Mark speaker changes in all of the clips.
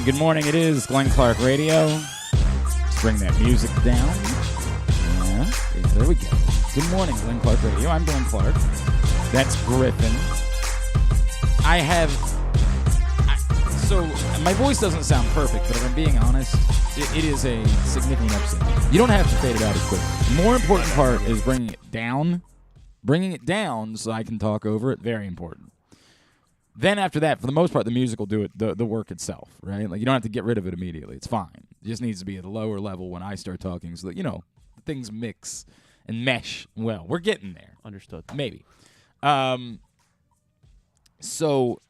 Speaker 1: Good morning. It is Glenn Clark Radio. Let's bring that music down. Yeah, there we go. Good morning, Glenn Clark Radio. I'm Glenn Clark. That's Griffin. So my voice doesn't sound perfect, but if I'm being honest, it is a significant upset. You don't have to fade it out as quick. The more important part is bringing it down. Bringing it down so I can talk over it, very important. Then after that, for the most part, the music will do it, the work itself, right? Like you don't have to get rid of it immediately. It's fine. It just needs to be at a lower level when I start talking so that, things mix and mesh well. We're getting there.
Speaker 2: Understood.
Speaker 1: Maybe. So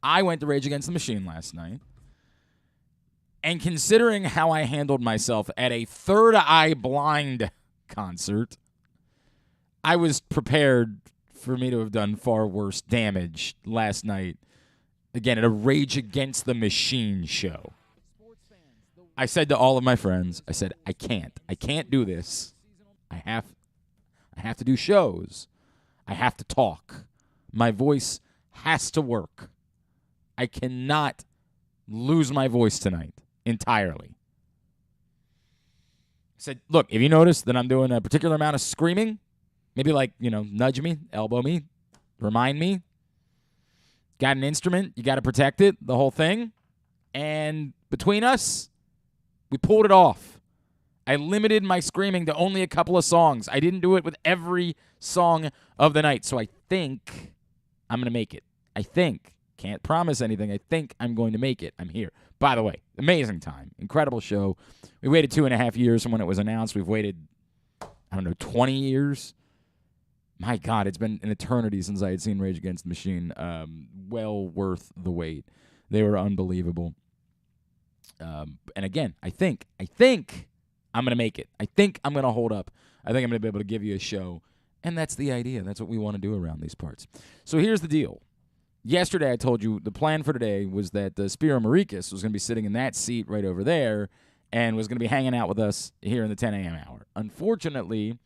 Speaker 1: I went to Rage Against the Machine last night. And considering how I handled myself at a Third Eye Blind concert, I was prepared for me to have done far worse damage last night, again, at a Rage Against the Machine show. I said to all of my friends, I said, I can't do this. I have to do shows. I have to talk. My voice has to work. I cannot lose my voice tonight entirely. I said, look, if you notice that I'm doing a particular amount of screaming, maybe nudge me, elbow me, remind me. Got an instrument, you got to protect it, the whole thing. And between us, we pulled it off. I limited my screaming to only a couple of songs. I didn't do it with every song of the night. So I think I'm going to make it. Can't promise anything. I think I'm going to make it. I'm here. By the way, amazing time. Incredible show. We waited 2.5 years from when it was announced. We've waited, 20 years. My God, it's been an eternity since I had seen Rage Against the Machine. Well worth the wait. They were unbelievable. And again, I think I'm going to make it. I think I'm going to hold up. I think I'm going to be able to give you a show. And that's the idea. That's what we want to do around these parts. So here's the deal. Yesterday I told you the plan for today was that Spiro Marikis was going to be sitting in that seat right over there and was going to be hanging out with us here in the 10 a.m. hour. Unfortunately,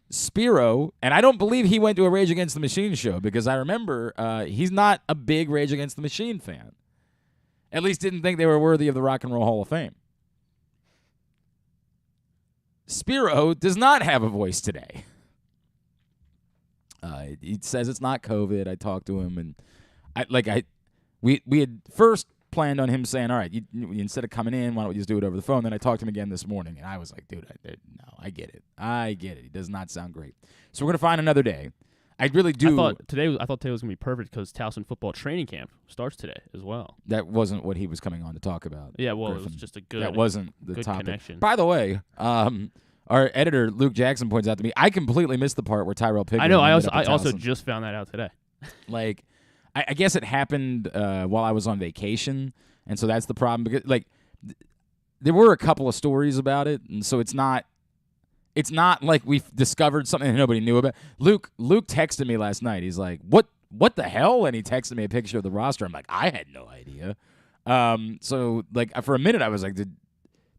Speaker 1: Spiro, and I don't believe he went to a Rage Against the Machine show because I remember he's not a big Rage Against the Machine fan. At least didn't think they were worthy of the Rock and Roll Hall of Fame. Spiro does not have a voice today. He says it's not COVID. I talked to him, and we had first planned on him saying, all right, you, instead of coming in, why don't we just do it over the phone? Then I talked to him again this morning, and I was like, dude, I get it. It does not sound great. So we're going to find another day. I really do.
Speaker 2: I thought today was going to be perfect because Towson football training camp starts today as well.
Speaker 1: That wasn't what he was coming on to talk about.
Speaker 2: Yeah, well,
Speaker 1: Griffin.
Speaker 2: It was just a good.
Speaker 1: That wasn't the
Speaker 2: good
Speaker 1: topic.
Speaker 2: Connection.
Speaker 1: By the way, our editor Luke Jackson points out to me, I completely missed the part where Tyrell Pickering.
Speaker 2: I know. I also just found that out today.
Speaker 1: I guess it happened while I was on vacation, and so that's the problem. Because there were a couple of stories about it, and so it's not like we've discovered something that nobody knew about. Luke texted me last night. He's like, "What the hell?" And he texted me a picture of the roster. I'm like, I had no idea. So for a minute, I was like, Did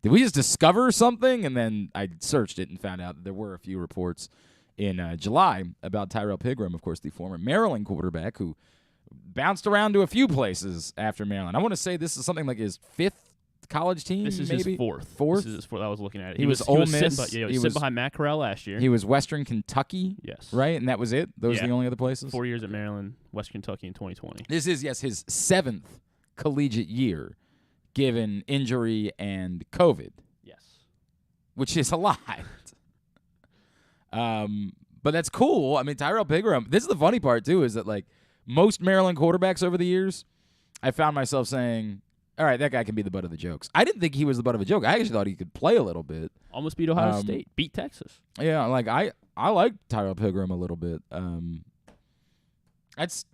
Speaker 1: we just discover something? And then I searched it and found out that there were a few reports in July about Tyrell Pickering, of course, the former Maryland quarterback who bounced around to a few places after Maryland. I want to say this is something like his fifth college team,
Speaker 2: This is
Speaker 1: maybe?
Speaker 2: his fourth.
Speaker 1: Fourth?
Speaker 2: This is his fourth. I was looking at it.
Speaker 1: He was Ole Miss.
Speaker 2: He was behind Matt Corral last year.
Speaker 1: He was Western Kentucky,
Speaker 2: yes.
Speaker 1: Right? And that was it? Those are the only other places?
Speaker 2: 4 years at Maryland, Western Kentucky in 2020.
Speaker 1: This is, yes, his seventh collegiate year, given injury and COVID.
Speaker 2: Yes.
Speaker 1: Which is a lot. But that's cool. I mean, Tyrell Pickering, this is the funny part, too, is that, most Maryland quarterbacks over the years, I found myself saying, all right, that guy can be the butt of the jokes. I didn't think he was the butt of a joke. I actually thought he could play a little bit.
Speaker 2: Almost beat Ohio State. Beat Texas.
Speaker 1: Yeah, I like Tyrell Pickering a little bit. That's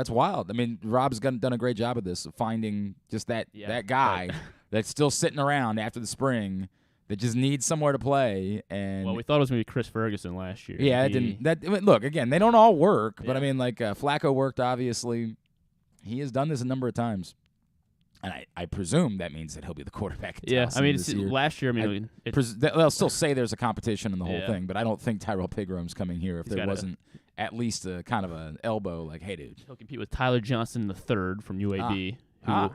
Speaker 1: wild. I mean, Rob's done a great job of this, of finding just that guy that's still sitting around after the spring that just needs somewhere to play. And
Speaker 2: well, we thought it was going to be Chris Ferguson last year.
Speaker 1: Yeah, look, again, they don't all work, but I mean, Flacco worked, obviously. He has done this a number of times. And I presume that means that he'll be the quarterback at Towson
Speaker 2: I mean,
Speaker 1: this year.
Speaker 2: Last year,
Speaker 1: they'll still say there's a competition in the whole thing, but I don't think Tyrell Pigram's coming here if there wasn't at least a kind of an elbow, like, hey, dude.
Speaker 2: He'll compete with Tyler Johnson III from UAB,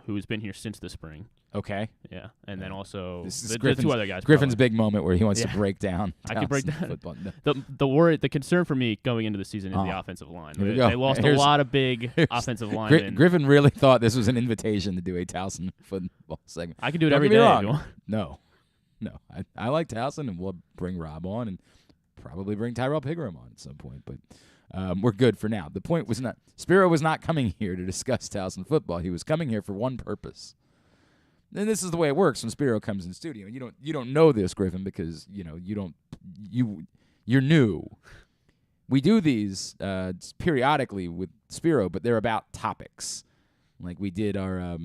Speaker 2: who's been here since the spring.
Speaker 1: Okay.
Speaker 2: Yeah, and then also
Speaker 1: This is
Speaker 2: the two other guys.
Speaker 1: Griffin's
Speaker 2: probably.
Speaker 1: big moment where he wants to break down.
Speaker 2: I can break
Speaker 1: Towson
Speaker 2: down.
Speaker 1: football. No.
Speaker 2: The concern for me going into the season is the offensive line.
Speaker 1: Here we go.
Speaker 2: They lost a lot of big offensive linemen.
Speaker 1: Griffin really thought this was an invitation to do a Towson football segment.
Speaker 2: I can do it
Speaker 1: Don't
Speaker 2: every
Speaker 1: get me
Speaker 2: day
Speaker 1: wrong.
Speaker 2: if you want.
Speaker 1: No. I like Towson, and we'll bring Rob on and probably bring Tyrell Pigram on at some point. But we're good for now. The point was not Spiro was not coming here to discuss Towson football. He was coming here for one purpose. And this is the way it works when Spiro comes in studio. You don't know this, Griffin, because you're new. We do these periodically with Spiro, but they're about topics. Like we did our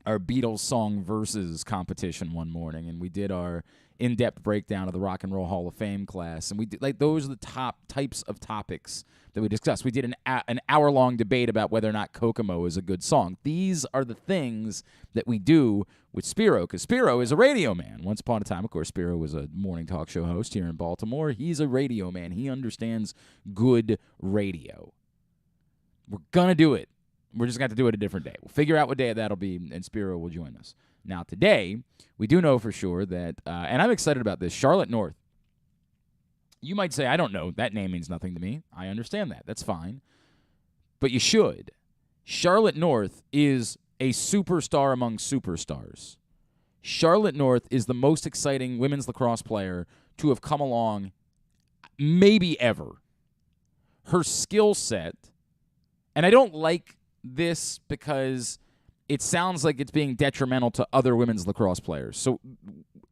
Speaker 1: Beatles song versus competition one morning, and we did our in-depth breakdown of the Rock and Roll Hall of Fame class, and we did, like, those are the top types of topics that we discussed. We did an hour-long debate about whether or not Kokomo is a good song. These are the things that we do with Spiro, because Spiro is a radio man. Once upon a time, of course, Spiro was a morning talk show host here in Baltimore. He's a radio man. He understands good radio. We're going to do it. We're just going to have to do it a different day. We'll figure out what day that'll be, and Spiro will join us. Now, today, we do know for sure that, and I'm excited about this, Charlotte North. You might say, I don't know. That name means nothing to me. I understand that. That's fine. But you should. Charlotte North is a superstar among superstars. Charlotte North is the most exciting women's lacrosse player to have come along maybe ever. Her skill set, and I don't like this because it sounds like it's being detrimental to other women's lacrosse players. So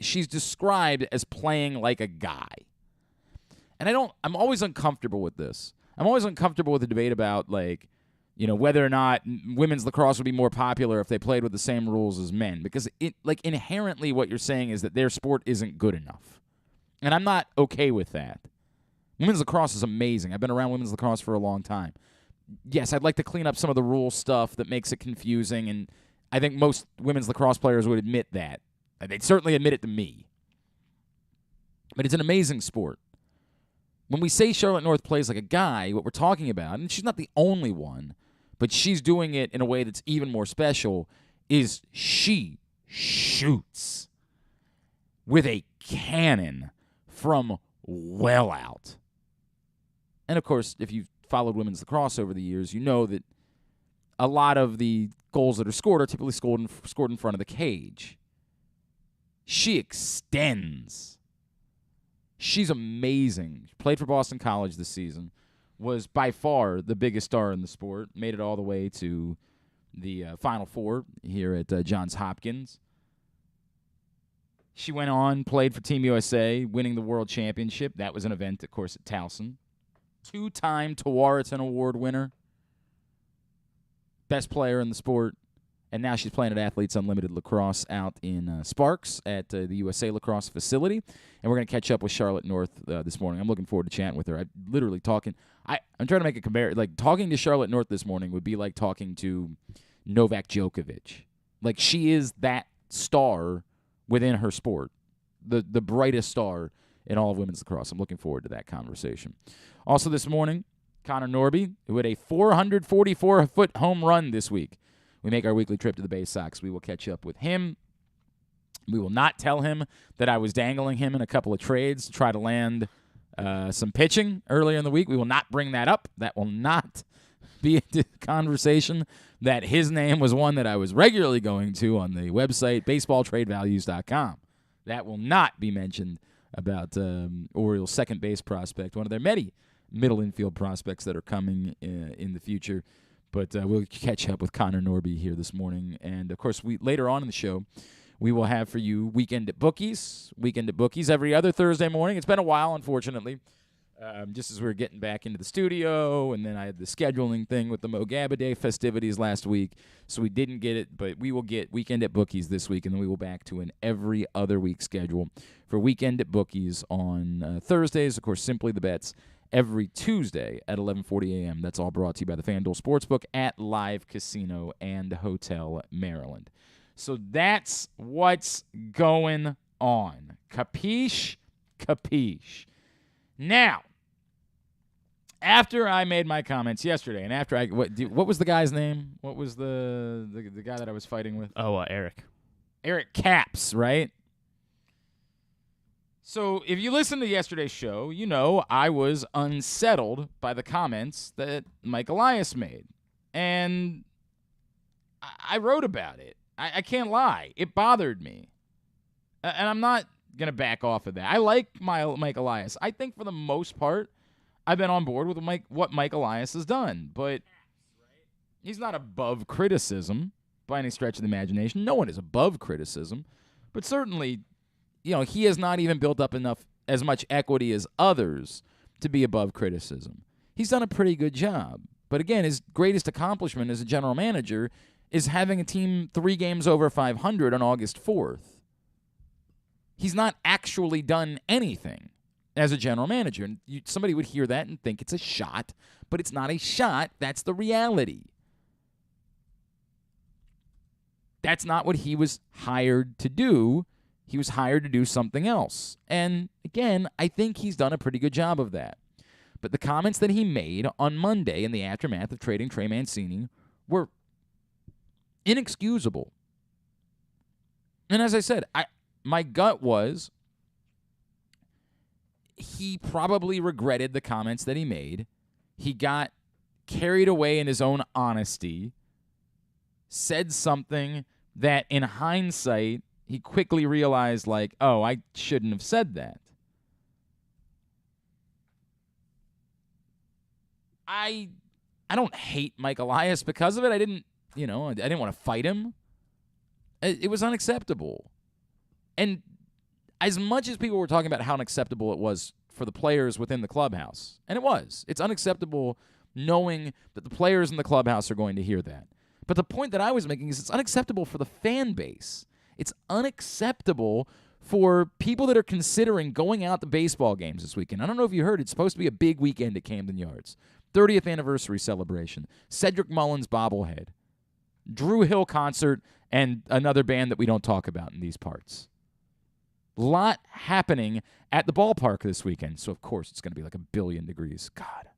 Speaker 1: she's described as playing like a guy. And I'm always uncomfortable with this. I'm always uncomfortable with the debate about, like, whether or not women's lacrosse would be more popular if they played with the same rules as men. Because inherently what you're saying is that their sport isn't good enough. And I'm not okay with that. Women's lacrosse is amazing. I've been around women's lacrosse for a long time. Yes, I'd like to clean up some of the rule stuff that makes it confusing, and I think most women's lacrosse players would admit that. They'd certainly admit it to me. But it's an amazing sport. When we say Charlotte North plays like a guy, what we're talking about, and she's not the only one, but she's doing it in a way that's even more special, is she shoots with a cannon from well out. And, of course, if you've followed women's lacrosse over the years, you know that a lot of the goals that are scored are typically scored in front of the cage. She extends. She's amazing. She played for Boston College this season, was by far the biggest star in the sport, made it all the way to the Final Four here at Johns Hopkins. She went on, played for Team USA, winning the World Championship. That was an event, of course, at Towson. 2-time Tewaaraton Award winner. Best player in the sport. And now she's playing at Athletes Unlimited Lacrosse out in Sparks at the USA Lacrosse facility. And we're going to catch up with Charlotte North this morning. I'm looking forward to chatting with her. I'm literally talking. I'm trying to make a comparison. Like, talking to Charlotte North this morning would be like talking to Novak Djokovic. Like, she is that star within her sport. The brightest star in all of women's lacrosse. I'm looking forward to that conversation. Also this morning, Connor Norby, who had a 444-foot home run this week. We make our weekly trip to the Baysox. We will catch up with him. We will not tell him that I was dangling him in a couple of trades to try to land some pitching earlier in the week. We will not bring that up. That will not be a conversation. That his name was one that I was regularly going to on the website, baseballtradevalues.com. That will not be mentioned about Orioles' second base prospect, one of their many middle infield prospects that are coming in the future. But we'll catch up with Connor Norby here this morning. And, of course, later on in the show, we will have for you Weekend at Bookies. Weekend at Bookies every other Thursday morning. It's been a while, unfortunately, just as we were getting back into the studio. And then I had the scheduling thing with the Mo Gabba Day festivities last week. So we didn't get it, but we will get Weekend at Bookies this week. And then we will back to an every other week schedule for Weekend at Bookies on Thursdays. Of course, Simply the Bets every Tuesday at 11:40 a.m. That's all brought to you by the FanDuel Sportsbook at Live Casino and Hotel Maryland. So that's what's going on. Capiche? Capiche. Now, after I made my comments yesterday, and after what was the guy's name? What was the guy that I was fighting with?
Speaker 2: Oh, Eric.
Speaker 1: Eric Caps, right? So if you listen to yesterday's show, you know I was unsettled by the comments that Mike Elias made. And I wrote about it. I can't lie. It bothered me. And I'm not going to back off of that. I like Mike Elias. I think for the most part, I've been on board with what Mike Elias has done. But he's not above criticism by any stretch of the imagination. No one is above criticism. But certainly, he has not even built up as much equity as others to be above criticism. He's done a pretty good job. But again, his greatest accomplishment as a general manager is having a team 3 games over 500 on August 4th. He's not actually done anything as a general manager. And somebody would hear that and think it's a shot, but it's not a shot. That's the reality. That's not what he was hired to do. He was hired to do something else. And again, I think he's done a pretty good job of that. But the comments that he made on Monday in the aftermath of trading Trey Mancini were inexcusable. And as I said, my gut was he probably regretted the comments that he made. He got carried away in his own honesty, said something that in hindsight he quickly realized, I shouldn't have said that. I don't hate Mike Elias because of it. I didn't want to fight him. It was unacceptable. And as much as people were talking about how unacceptable it was for the players within the clubhouse, and it was, it's unacceptable knowing that the players in the clubhouse are going to hear that. But the point that I was making is it's unacceptable for the fan base. It's unacceptable for people that are considering going out to baseball games this weekend. I don't know if you heard, it's supposed to be a big weekend at Camden Yards. 30th anniversary celebration. Cedric Mullins bobblehead. Drew Hill concert, and another band that we don't talk about in these parts. Lot happening at the ballpark this weekend. So, of course, it's going to be like 1,000,000,000 degrees. God.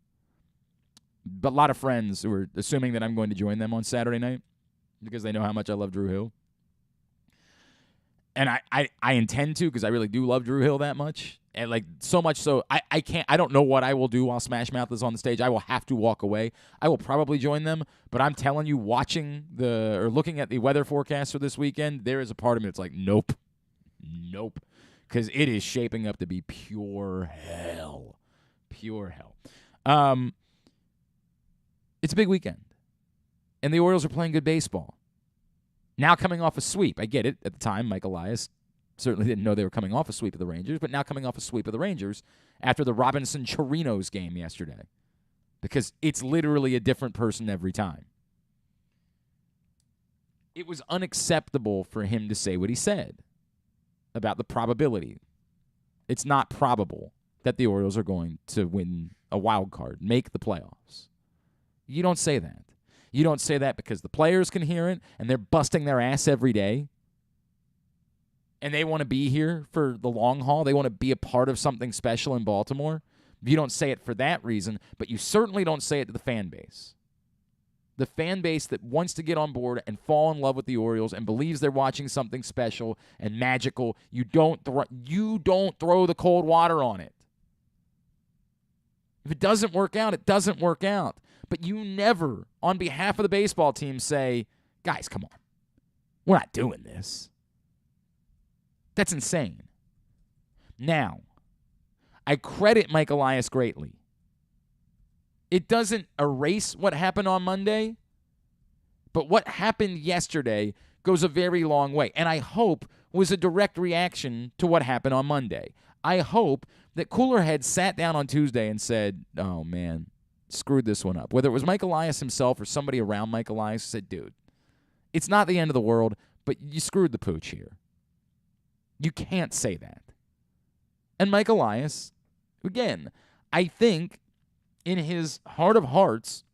Speaker 1: But a lot of friends who are assuming that I'm going to join them on Saturday night because they know how much I love Drew Hill. And I intend to because I really do love Drew Hill that much. And so much so, I don't know what I will do while Smash Mouth is on the stage. I will have to walk away. I will probably join them, but I'm telling you, looking at the weather forecast for this weekend, there is a part of me that's like, nope, because it is shaping up to be pure hell. It's a big weekend, and the Orioles are playing good baseball. Now coming off a sweep. I get it. At the time, Mike Elias certainly didn't know they were coming off a sweep of the Rangers, but now coming off a sweep of the Rangers after the Robinson-Chirinos game yesterday, because it's literally a different person every time. It was unacceptable for him to say what he said about the probability. It's not probable that the Orioles are going to win a wild card, make the playoffs. You don't say that. You don't say that because the players can hear it, and they're busting their ass every day. And they want to be here for the long haul. They want to be a part of something special in Baltimore. You don't say it for that reason, but you certainly don't say it to the fan base. The fan base that wants to get on board and fall in love with the Orioles and believes they're watching something special and magical, you don't throw the cold water on it. If it doesn't work out, it doesn't work out. But you never, on behalf of the baseball team, say, guys, come on. We're not doing this. That's insane. Now, I credit Mike Elias greatly. It doesn't erase what happened on Monday, but what happened yesterday goes a very long way, and I hope was a direct reaction to what happened on Monday. I hope that cooler heads sat down on Tuesday and said, oh, man, screwed this one up. Whether it was Mike Elias himself or somebody around Mike Elias said, dude, it's not the end of the world, but you screwed the pooch here. You can't say that. And Mike Elias, again, I think in his heart of hearts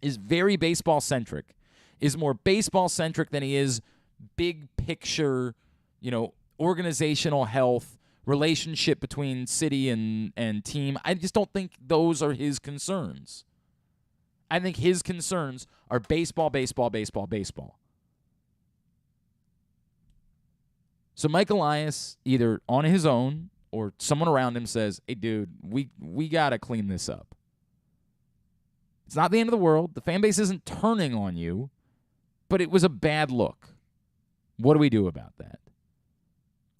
Speaker 1: is very baseball-centric, is more baseball-centric than he is big picture, organizational health, relationship between city and team. I just don't think those are his concerns. I think his concerns are baseball, baseball, baseball, baseball. So Mike Elias, either on his own or someone around him, says, hey, dude, we got to clean this up. It's not the end of the world. The fan base isn't turning on you, but it was a bad look. What do we do about that?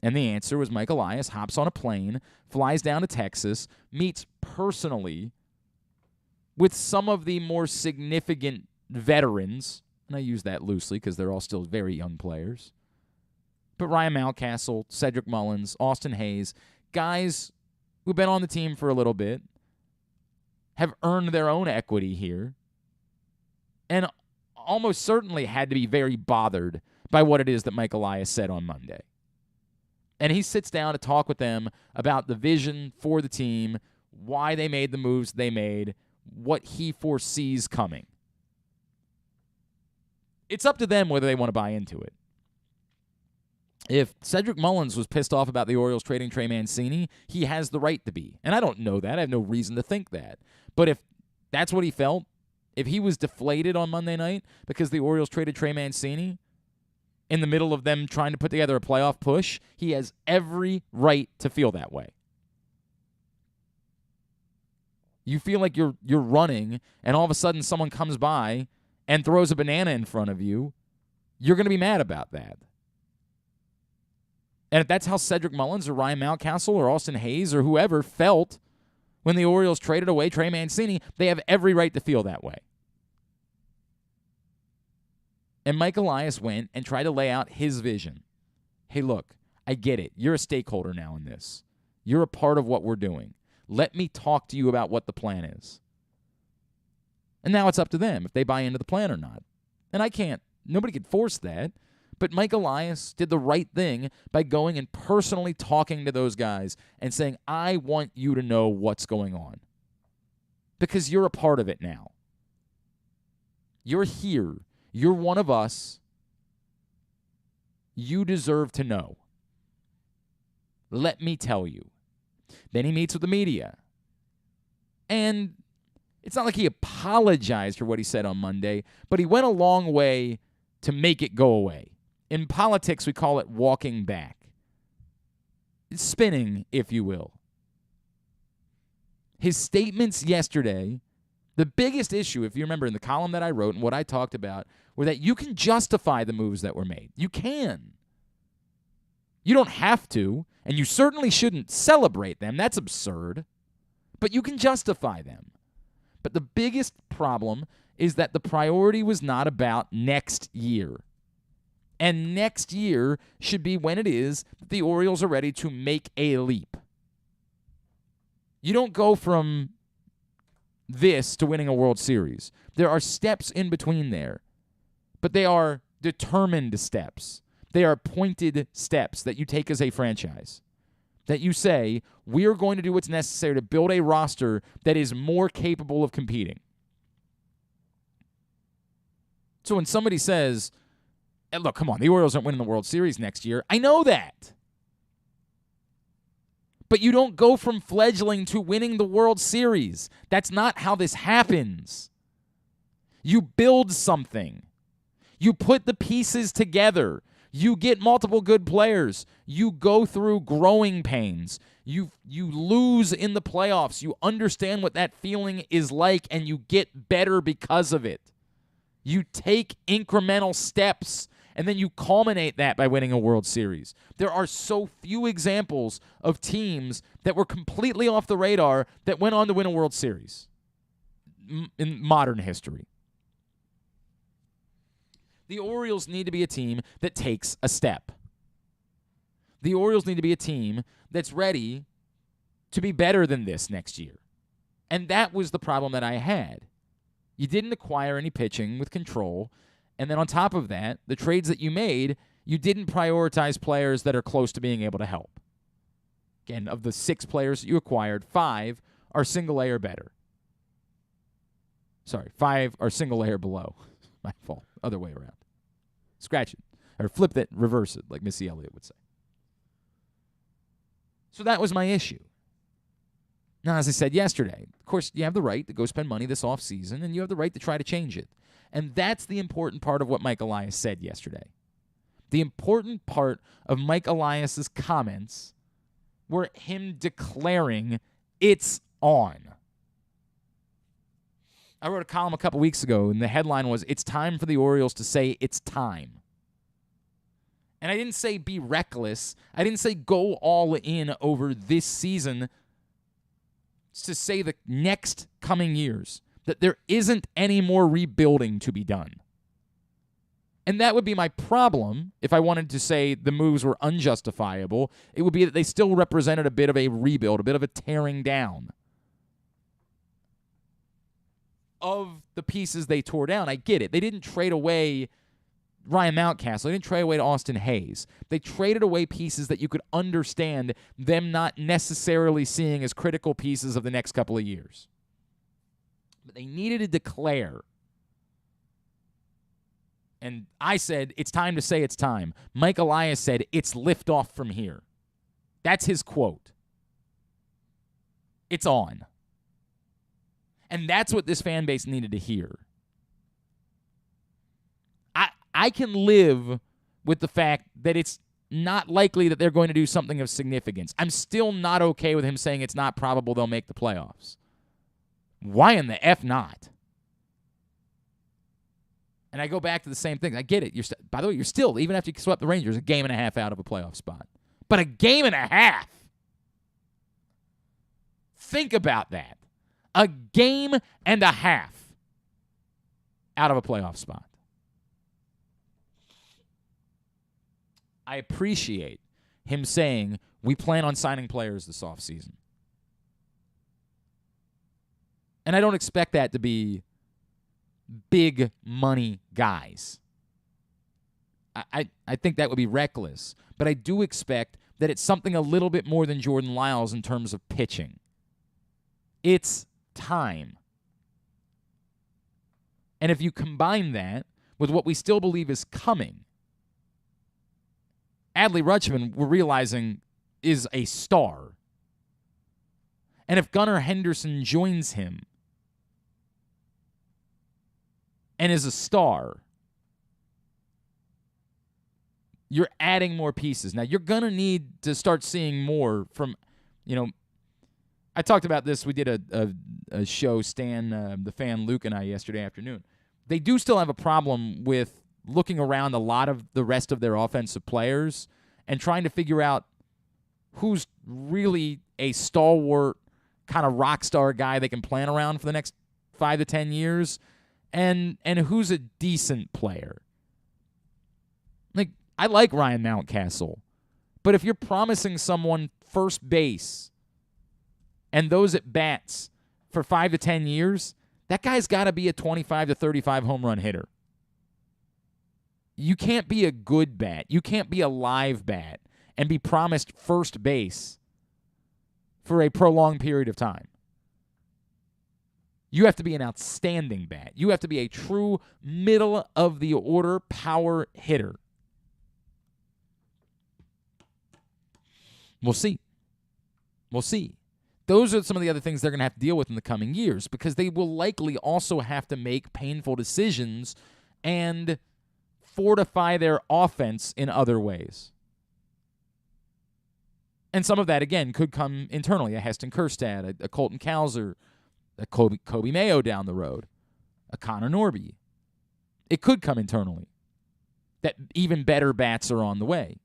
Speaker 1: And the answer was Mike Elias hops on a plane, flies down to Texas, meets personally with some of the more significant veterans, and I use that loosely because they're all still very young players, but Ryan Mountcastle, Cedric Mullins, Austin Hayes, guys who've been on the team for a little bit, have earned their own equity here, and almost certainly had to be very bothered by what it is that Mike Elias said on Monday. And he sits down to talk with them about the vision for the team, why they made the moves they made, what he foresees coming. It's up to them whether they want to buy into it. If Cedric Mullins was pissed off about the Orioles trading Trey Mancini, he has the right to be. And I don't know that. I have no reason to think that. But if that's what he felt, if he was deflated on Monday night because the Orioles traded Trey Mancini in the middle of them trying to put together a playoff push, he has every right to feel that way. You feel like you're running, and all of a sudden someone comes by and throws a banana in front of you, you're going to be mad about that. And if that's how Cedric Mullins or Ryan Mountcastle or Austin Hayes or whoever felt when the Orioles traded away Trey Mancini, they have every right to feel that way. And Mike Elias went and tried to lay out his vision. Hey, look, I get it. You're a stakeholder now in this. You're a part of what we're doing. Let me talk to you about what the plan is. And now it's up to them if they buy into the plan or not. And nobody can force that. But Mike Elias did the right thing by going and personally talking to those guys and saying, I want you to know what's going on. Because you're a part of it now. You're here. You're one of us. You deserve to know. Let me tell you. Then he meets with the media. And it's not like he apologized for what he said on Monday, but he went a long way to make it go away. In politics, we call it walking back. It's spinning, if you will. His statements yesterday, the biggest issue, if you remember in the column that I wrote and what I talked about, were that you can justify the moves that were made. You can. You don't have to, and you certainly shouldn't celebrate them. That's absurd. But you can justify them. But the biggest problem is that the priority was not about next year. And next year should be when it is that the Orioles are ready to make a leap. You don't go from this to winning a World Series. There are steps in between there, but they are determined steps. They are pointed steps that you take as a franchise, that you say, we're going to do what's necessary to build a roster that is more capable of competing. So when somebody says, hey, look, come on, the Orioles aren't winning the World Series next year, I know that. But you don't go from fledgling to winning the World Series. That's not how this happens. You build something. You put the pieces together. You get multiple good players. You go through growing pains. You lose in the playoffs. You understand what that feeling is like, and you get better because of it. You take incremental steps, and then you culminate that by winning a World Series. There are so few examples of teams that were completely off the radar that went on to win a World Series in modern history. The Orioles need to be a team that takes a step. The Orioles need to be a team that's ready to be better than this next year. And that was the problem that I had. You didn't acquire any pitching with control. And then on top of that, the trades that you made, you didn't prioritize players that are close to being able to help. Again, of the 6 players that you acquired, 5 are single A or better. Sorry, 5 are single A or below. My fault. Other way around. Scratch it. Or flip it, reverse it, like Missy Elliott would say. So that was my issue. Now, as I said yesterday, of course, you have the right to go spend money this offseason, and you have the right to try to change it. And that's the important part of what Mike Elias said yesterday. The important part of Mike Elias's comments were him declaring it's on. I wrote a column a couple weeks ago, and the headline was, "It's time for the Orioles to say it's time." And I didn't say be reckless. I didn't say go all in over this season. It's to say the next coming years, that there isn't any more rebuilding to be done. And that would be my problem if I wanted to say the moves were unjustifiable. It would be that they still represented a bit of a rebuild, a bit of a tearing down of the pieces they tore down. I get it. They didn't trade away Ryan Mountcastle. They didn't trade away Austin Hayes. They traded away pieces that you could understand them not necessarily seeing as critical pieces of the next couple of years. But they needed to declare. And I said, it's time to say it's time. Mike Elias said, it's lift off from here. That's his quote. It's on. And that's what this fan base needed to hear. I can live with the fact that it's not likely that they're going to do something of significance. I'm still not okay with him saying it's not probable they'll make the playoffs. Why in the F not? And I go back to the same thing. I get it. By the way, you're still, even after you swept the Rangers, a game and a half out of a playoff spot. But a game and a half. Think about that. A game and a half out of a playoff spot. I appreciate him saying we plan on signing players this offseason. And I don't expect that to be big money guys. I think that would be reckless. But I do expect that it's something a little bit more than Jordan Lyles in terms of pitching. It's time. And if you combine that with what we still believe is coming, Adley Rutschman, we're realizing, is a star. And if Gunnar Henderson joins him and is a star, you're adding more pieces. Now, you're going to need to start seeing more from, I talked about this. We did a show, Stan, the fan, Luke, and I yesterday afternoon. They do still have a problem with looking around a lot of the rest of their offensive players and trying to figure out who's really a stalwart kind of rock star guy they can plan around for the next 5 to 10 years and who's a decent player. Like, I like Ryan Mountcastle, but if you're promising someone first base and those at bats for 5 to 10 years, that guy's got to be a 25 to 35 home run hitter. You can't be a good bat. You can't be a live bat and be promised first base for a prolonged period of time. You have to be an outstanding bat. You have to be a true middle-of-the-order power hitter. We'll see. We'll see. Those are some of the other things they're going to have to deal with in the coming years because they will likely also have to make painful decisions and fortify their offense in other ways. And some of that, again, could come internally. A Heston Kjerstad, a Colton Cowser, a Kobe Mayo down the road, a Connor Norby. It could come internally. That even better bats are on the way.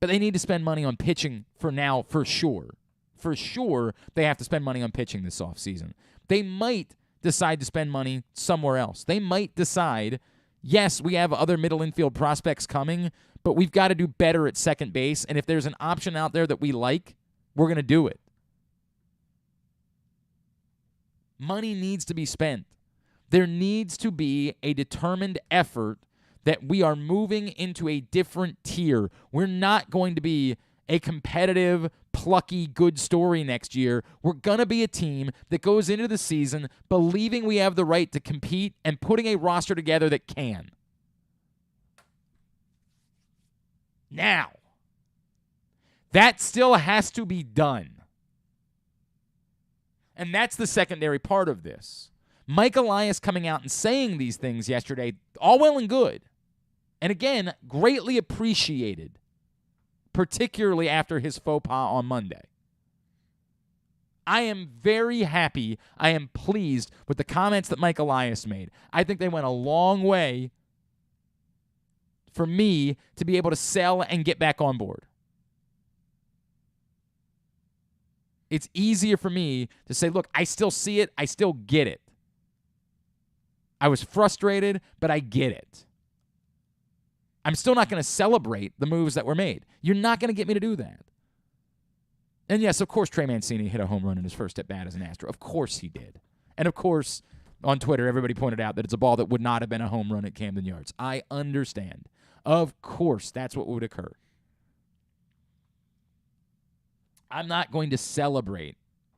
Speaker 1: But they need to spend money on pitching for now, for sure. For sure, they have to spend money on pitching this offseason. They might decide to spend money somewhere else. They might decide, yes, we have other middle infield prospects coming, but we've got to do better at second base, and if there's an option out there that we like, we're going to do it. Money needs to be spent. There needs to be a determined effort that we are moving into a different tier. We're not going to be a competitive, plucky, good story next year. We're going to be a team that goes into the season believing we have the right to compete and putting a roster together that can. Now, that still has to be done. And that's the secondary part of this. Mike Elias coming out and saying these things yesterday, all well and good. And again, greatly appreciated, particularly after his faux pas on Monday. I am very happy. I am pleased with the comments that Mike Elias made. I think they went a long way for me to be able to sell and get back on board. It's easier for me to say, look, I still see it. I still get it. I was frustrated, but I get it. I'm still not going to celebrate the moves that were made. You're not going to get me to do that. And yes, of course, Trey Mancini hit a home run in his first at-bat as an Astro. Of course he did. And of course, on Twitter, everybody pointed out that it's a ball that would not have been a home run at Camden Yards. I understand. Of course, that's what would occur. I'm not going to celebrate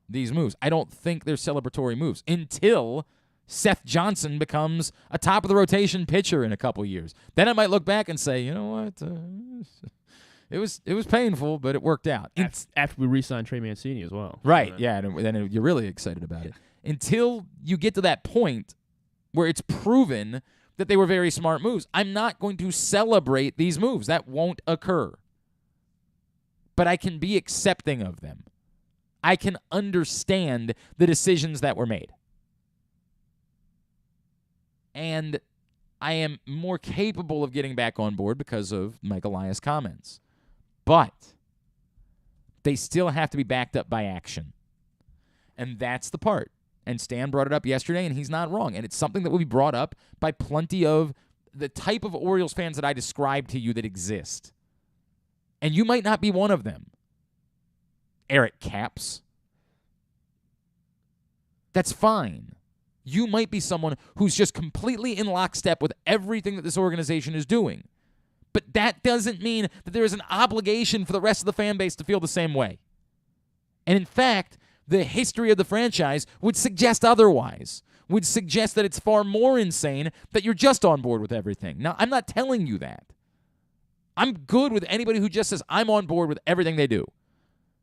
Speaker 1: these moves. I don't think they're celebratory moves until Seth Johnson becomes a top-of-the-rotation pitcher in a couple years. Then I might look back and say, you know what, it was painful, but it worked out.
Speaker 2: After we re-signed Trey Mancini as well.
Speaker 1: Right, yeah, and then you're really excited about it. Until you get to that point where it's proven that they were very smart moves, I'm not going to celebrate these moves. That won't occur. But I can be accepting of them. I can understand the decisions that were made. And I am more capable of getting back on board because of Mike Elias' comments. But they still have to be backed up by action. And that's the part. And Stan brought it up yesterday, and he's not wrong. And it's something that will be brought up by plenty of the type of Orioles fans that I described to you that exist. And you might not be one of them. Eric Caps. That's fine. You might be someone who's just completely in lockstep with everything that this organization is doing. But that doesn't mean that there is an obligation for the rest of the fan base to feel the same way. And in fact, the history of the franchise would suggest otherwise, would suggest that it's far more insane that you're just on board with everything. Now, I'm not telling you that. I'm good with anybody who just says, I'm on board with everything they do.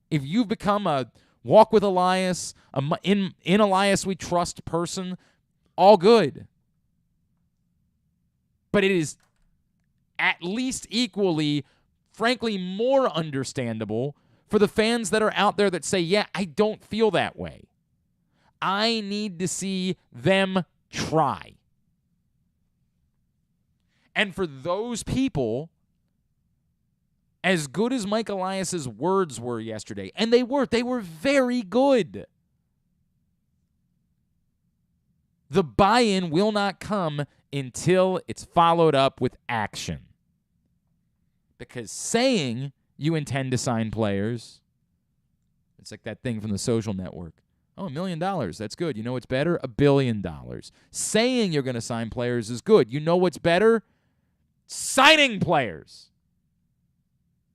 Speaker 1: If you've become a walk with Elias, in Elias we trust person, all good. But it is at least equally, frankly, more understandable for the fans that are out there that say, yeah, I don't feel that way. I need to see them try. And for those people, as good as Mike Elias' words were yesterday, and they were very good. The buy-in will not come until it's followed up with action. Because saying you intend to sign players, it's like that thing from the Social Network. Oh, $1 million, that's good. You know what's better? $1 billion. Saying you're going to sign players is good. You know what's better? Signing players.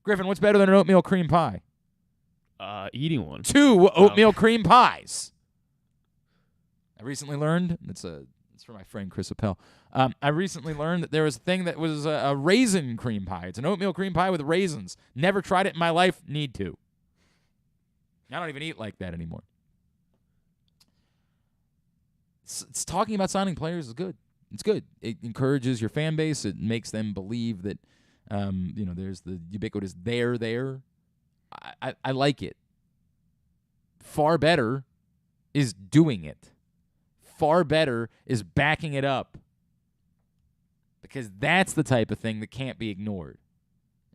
Speaker 1: Griffin, what's better than an oatmeal cream pie?
Speaker 2: Eating one.
Speaker 1: 2 oatmeal cream pies. I recently learned, it's for my friend Chris Appel. I recently learned that there was a thing that was a raisin cream pie. It's an oatmeal cream pie with raisins. Never tried it in my life. Need to. I don't even eat like that anymore. It's talking about signing players is good. It's good. It encourages your fan base. It makes them believe that there's the ubiquitous there. I like it. Far better is doing it. Far better is backing it up. Because that's the type of thing that can't be ignored.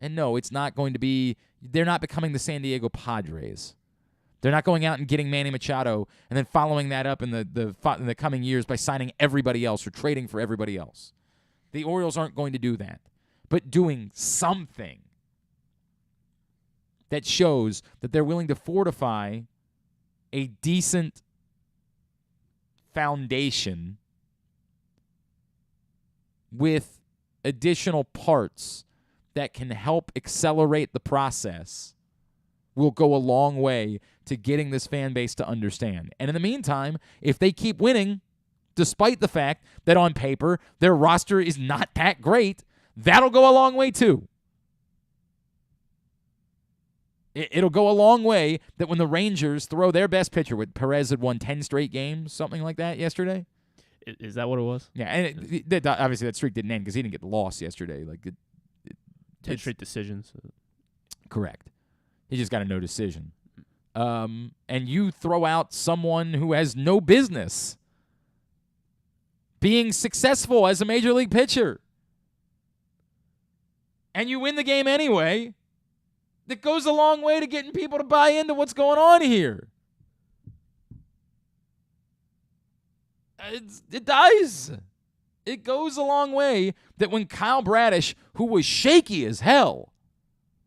Speaker 1: And no, it's not going to be, they're not becoming the San Diego Padres. They're not going out and getting Manny Machado and then following that up in the coming years by signing everybody else or trading for everybody else. The Orioles aren't going to do that. But doing something that shows that they're willing to fortify a decent foundation with additional parts that can help accelerate the process will go a long way to getting this fan base to understand. And in the meantime, if they keep winning, despite the fact that on paper their roster is not that great, that'll go a long way too. It'll go a long way that when the Rangers throw their best pitcher, with Perez had won 10 straight games, something like that yesterday.
Speaker 2: Is that what it was?
Speaker 1: Yeah, and obviously that streak didn't end because he didn't get the loss yesterday. Like
Speaker 2: 10 straight decisions.
Speaker 1: Correct. He just got a no decision. And you throw out someone who has no business being successful as a major league pitcher, and you win the game anyway. That goes a long way to getting people to buy into what's going on here. It does. It goes a long way that when Kyle Bradish, who was shaky as hell,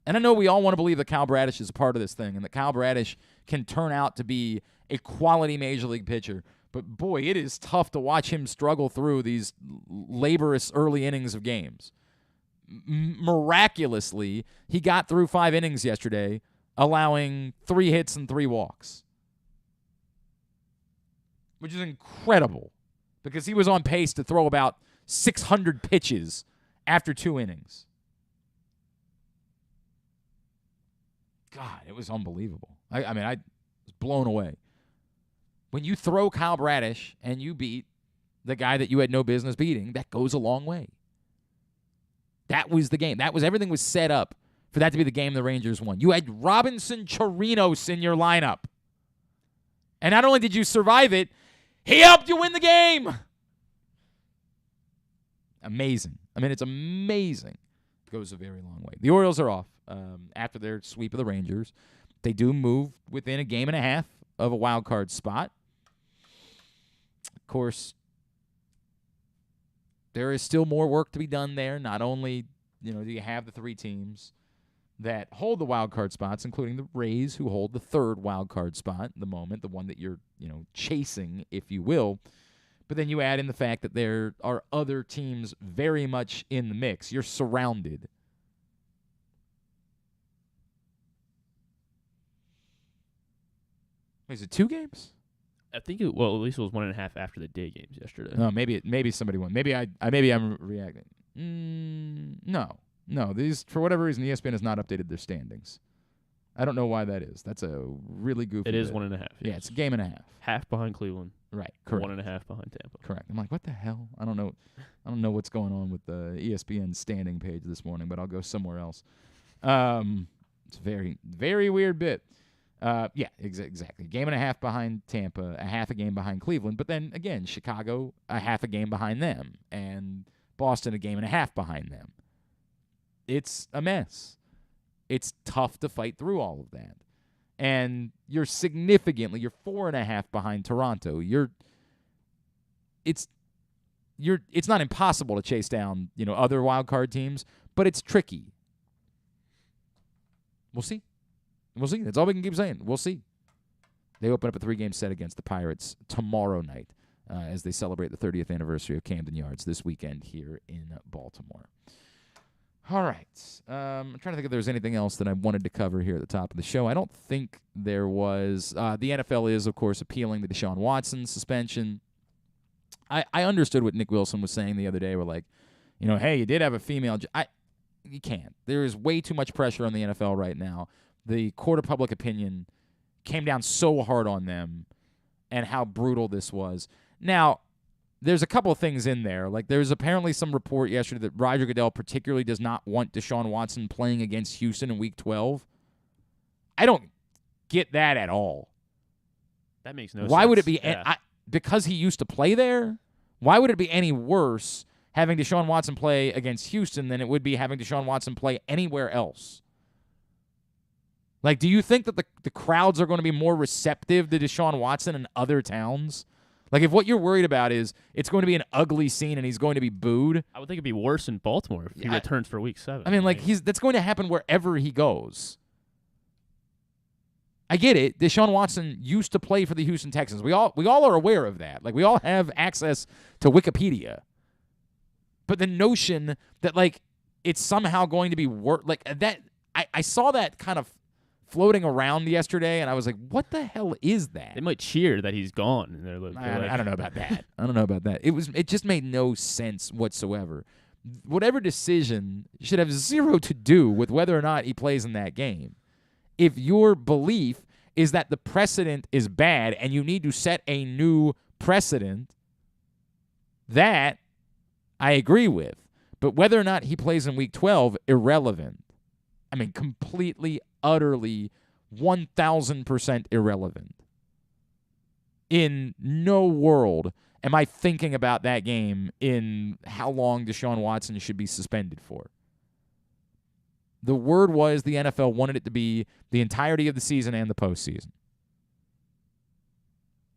Speaker 1: and I know we all want to believe that Kyle Bradish is a part of this thing and that Kyle Bradish can turn out to be a quality major league pitcher, but boy, it is tough to watch him struggle through these laborious early innings of games. Miraculously, he got through 5 innings yesterday, allowing 3 hits and 3 walks, which is incredible because he was on pace to throw about 600 pitches after 2 innings. God, it was unbelievable. I mean, I was blown away. When you throw Kyle Bradish and you beat the guy that you had no business beating, that goes a long way. That was the game. Everything was set up for that to be the game the Rangers won. You had Robinson Chirinos in your lineup. And not only did you survive it, he helped you win the game. Amazing. I mean, it's amazing. It goes a very long way. The Orioles are off after their sweep of the Rangers. They do move within a game and a half of a wild card spot. Of course, there is still more work to be done there. Not only, do you have the 3 teams that hold the wild card spots, including the Rays, who hold the 3rd wild card spot at the moment, the one that you're, chasing, if you will. But then you add in the fact that there are other teams very much in the mix. You're surrounded. Is it 2 games?
Speaker 2: I think at least it was 1.5 after the day games yesterday.
Speaker 1: No, maybe somebody won. Maybe I'm reacting. No. These, for whatever reason, ESPN has not updated their standings. I don't know why that is. That's a really goofy.
Speaker 2: It is
Speaker 1: bit.
Speaker 2: 1.5. Yes.
Speaker 1: Yeah, it's a game and a half.
Speaker 2: Half behind Cleveland.
Speaker 1: Right. Correct.
Speaker 2: 1.5 behind Tampa.
Speaker 1: Correct. I'm like, what the hell? I don't know what's going on with the ESPN standing page this morning, but I'll go somewhere else. It's a very, very weird bit. Yeah, exactly. Game and a half behind Tampa, a half a game behind Cleveland, but then again, Chicago, a half a game behind them, and Boston, a game and a half behind them. It's a mess. It's tough to fight through all of that. And you're 4.5 behind Toronto. It's not impossible to chase down, other wild card teams, but it's tricky. We'll see. That's all we can keep saying. We'll see. They open up a 3-game set against the Pirates tomorrow night as they celebrate the 30th anniversary of Camden Yards this weekend here in Baltimore. All right. I'm trying to think if there was anything else that I wanted to cover here at the top of the show. I don't think there was. The NFL is, of course, appealing the Deshaun Watson suspension. I understood what Nick Wilson was saying the other day. We're like, hey, you did have a female. You can't. There is way too much pressure on the NFL right now. The court of public opinion came down so hard on them and how brutal this was. Now, there's a couple of things in there. Like, there's apparently some report yesterday that Roger Goodell particularly does not want Deshaun Watson playing against Houston in Week 12. I don't get that at all.
Speaker 2: That makes no sense.
Speaker 1: Why would it be
Speaker 2: because
Speaker 1: he used to play there? Why would it be any worse having Deshaun Watson play against Houston than it would be having Deshaun Watson play anywhere else? Like, do you think that the crowds are going to be more receptive to Deshaun Watson in other towns? Like, if what you're worried about is it's going to be an ugly scene and he's going to be booed.
Speaker 2: I would think it'd be worse in Baltimore if he returns for Week 7.
Speaker 1: I mean, that's going to happen wherever he goes. I get it. Deshaun Watson used to play for the Houston Texans. We all are aware of that. Like, we all have access to Wikipedia. But the notion that, like, it's somehow going to be that, I saw that kind of floating around yesterday, and I was like, what the hell is that?
Speaker 2: They might cheer that he's gone. And they're like,
Speaker 1: I don't know about that. It just made no sense whatsoever. Whatever decision should have zero to do with whether or not he plays in that game. If your belief is that the precedent is bad and you need to set a new precedent, That I agree with. But whether or not he plays in Week 12, irrelevant. I mean, completely, utterly, 1,000% irrelevant. In no world am I thinking about that game in how long Deshaun Watson should be suspended for. The word was the NFL wanted it to be the entirety of the season and the postseason.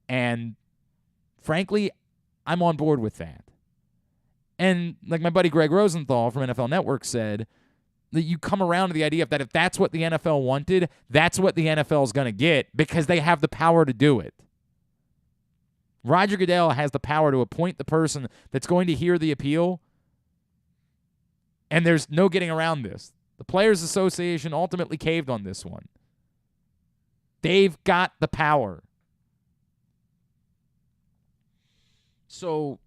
Speaker 1: And frankly, I'm on board with that. And like my buddy Greg Rosenthal from NFL Network said, that you come around to the idea that if that's what the NFL wanted, that's what the NFL is going to get because they have the power to do it. Roger Goodell has the power to appoint the person that's going to hear the appeal, and there's no getting around this. The Players Association ultimately caved on this one. They've got the power. So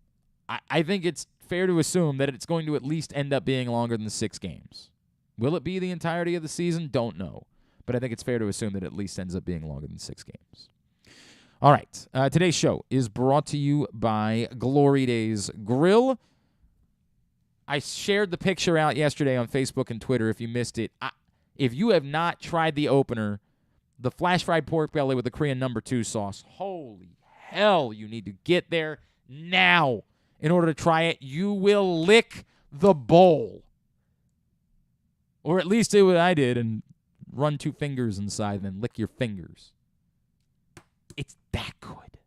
Speaker 1: I think it's fair to assume that it's going to at least end up being longer than 6 games. Will it be the entirety of the season? Don't know. But I think it's fair to assume that it at least ends up being longer than 6 games. All right. Today's show is brought to you by Glory Days Grill. I shared the picture out yesterday on Facebook and Twitter if you missed it. If you have not tried the opener, the flash fried pork belly with the Korean No. 2 sauce, holy hell, you need to get there now in order to try it. You will lick the bowl. Or at least do what I did and run 2 fingers inside and then lick your fingers. It's that good.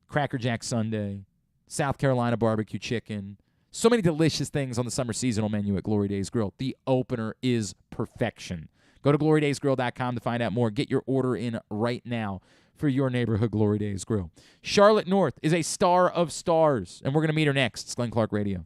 Speaker 1: Cracker Jack Sundae, South Carolina barbecue chicken. So many delicious things on the summer seasonal menu at Glory Days Grill. The opener is perfection. Go to glorydaysgrill.com to find out more. Get your order in right now for your neighborhood Glory Days Grill. Charlotte North is a star of stars, and we're going to meet her next. It's Glenn Clark Radio.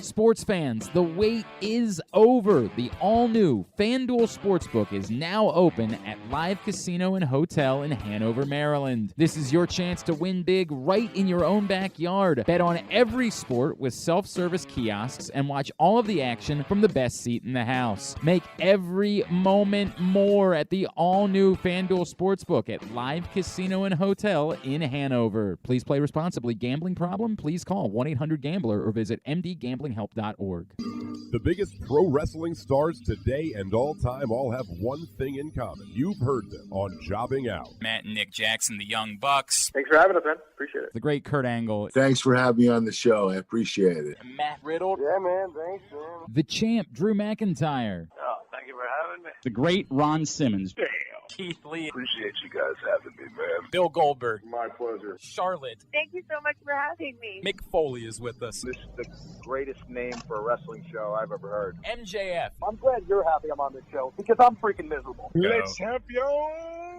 Speaker 1: Sports fans, the wait is over. The all-new FanDuel Sportsbook is now open at Live Casino and Hotel in Hanover, Maryland. This is your chance to win big right in your own backyard. Bet on every sport with self-service kiosks and watch all of the action from the best seat in the house. Make every moment more at the all-new FanDuel Sportsbook at Live Casino and Hotel in Hanover. Please play responsibly. Gambling problem? Please call 1-800-GAMBLER or visit mdgamblinghelp.org.
Speaker 3: The biggest pro wrestling stars today and all time all have one thing in common. You've heard them on Jobbing Out.
Speaker 1: Matt and Nick Jackson, the Young Bucks.
Speaker 4: Thanks for having us, man. Appreciate it.
Speaker 1: The great Kurt Angle.
Speaker 5: Thanks for having me on the show. I appreciate it.
Speaker 1: Matt Riddle.
Speaker 4: Yeah, man. Thanks, man.
Speaker 1: The champ, Drew McIntyre.
Speaker 4: Oh, thank you for having me.
Speaker 6: The great Ron Simmons.
Speaker 4: Damn.
Speaker 1: Keith Lee.
Speaker 4: Appreciate you guys having me, man.
Speaker 1: Bill Goldberg.
Speaker 4: My pleasure.
Speaker 1: Charlotte.
Speaker 7: Thank you so much for having me.
Speaker 1: Mick Foley is with us.
Speaker 4: This is the greatest name for a wrestling show I've ever heard.
Speaker 1: MJF.
Speaker 4: I'm glad you're happy I'm on this show because I'm freaking miserable.
Speaker 3: Le
Speaker 4: champion.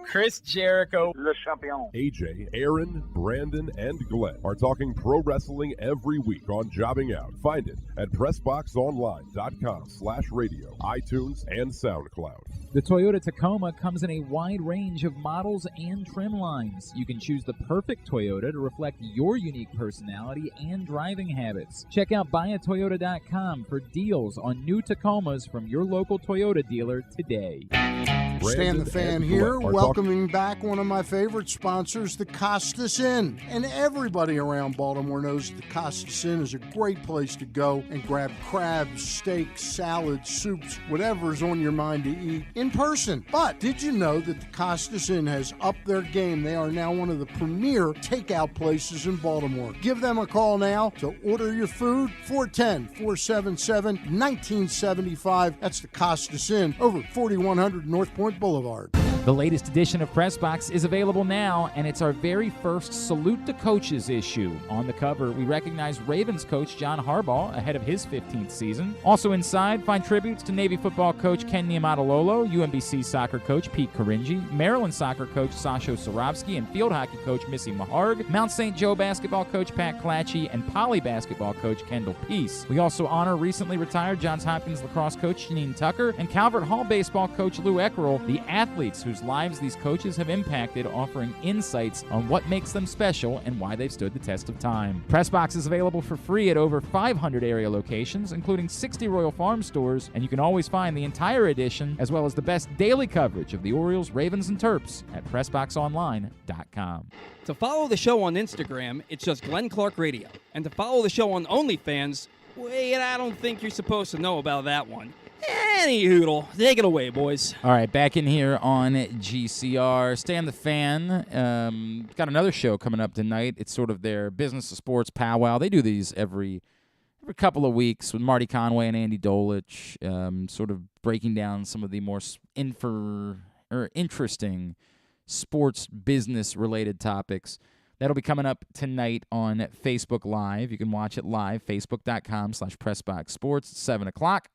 Speaker 1: Chris Jericho.
Speaker 4: Le champion.
Speaker 3: AJ, Aaron, Brandon, and Glenn are talking pro wrestling every week on Jobbing Out. Find it at PressBoxOnline.com/radio, iTunes, and SoundCloud.
Speaker 1: The Toyota Tacoma comes in a wide range of models and trim lines. You can choose the perfect Toyota to reflect your unique personality and driving habits. Check out buyatoyota.com for deals on new Tacomas from your local Toyota dealer today.
Speaker 8: Stan the Fan here, welcoming back one of my favorite sponsors, the Costas Inn. And everybody around Baltimore knows the Costas Inn is a great place to go and grab crabs, steaks, salads, soups, whatever's on your mind to eat in person. But did you know that the Costas Inn has upped their game? They are now one of the premier takeout places in Baltimore. Give them a call now to order your food, 410-477-1975. That's the Costas Inn over 4100 North Point Boulevard.
Speaker 1: The latest edition of Pressbox is available now, and it's our very first Salute the Coaches issue. On the cover, we recognize Ravens coach John Harbaugh ahead of his 15th season. Also inside, find tributes to Navy football coach Ken Niumatalolo, UMBC soccer coach Pete Caringi, Maryland soccer coach Sasho Sorovsky, and field hockey coach Missy Maharg, Mount St. Joe basketball coach Pat Clatchy, and Poly basketball coach Kendall Peace. We also honor recently retired Johns Hopkins lacrosse coach Janine Tucker and Calvert Hall baseball coach Lou Eckerl, the athletes who whose lives these coaches have impacted, offering insights on what makes them special and why they've stood the test of time. Pressbox is available for free at over 500 area locations, including 60 Royal Farm stores, and you can always find the entire edition as well as the best daily coverage of the Orioles, Ravens, and Terps at PressBoxOnline.com.
Speaker 6: To follow the show on Instagram, it's just Glenn Clark Radio. And to follow the show on OnlyFans, wait, I don't think you're supposed to know about that one. Any hoodle. Take it away, boys.
Speaker 1: All right, back in here on GCR. Stan the Fan. Got another show coming up tonight. It's sort of their business of sports powwow. They do these every couple of weeks with Marty Conway and Andy Dolich, sort of breaking down some of the more interesting sports business-related topics. That'll be coming up tonight on Facebook Live. You can watch it live, facebook.com/PressBoxSports, 7 o'clock.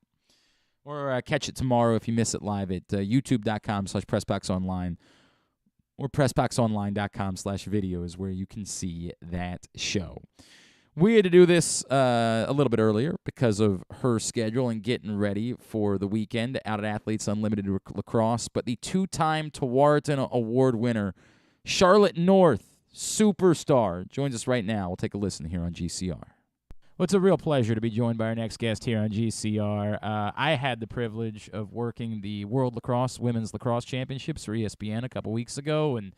Speaker 1: Or catch it tomorrow if you miss it live at youtube.com/PressBoxOnline or PressBoxOnline.com/video is where you can see that show. We had to do this a little bit earlier because of her schedule and getting ready for the weekend out at Athletes Unlimited Lacrosse. But the two-time Tewaaraton Award winner, Charlotte North, superstar, joins us right now. We'll take a listen here on GCR. Well, it's a real pleasure to be joined by our next guest here on GCR. I had the privilege of working the World Lacrosse Women's Lacrosse Championships for ESPN a couple weeks ago, and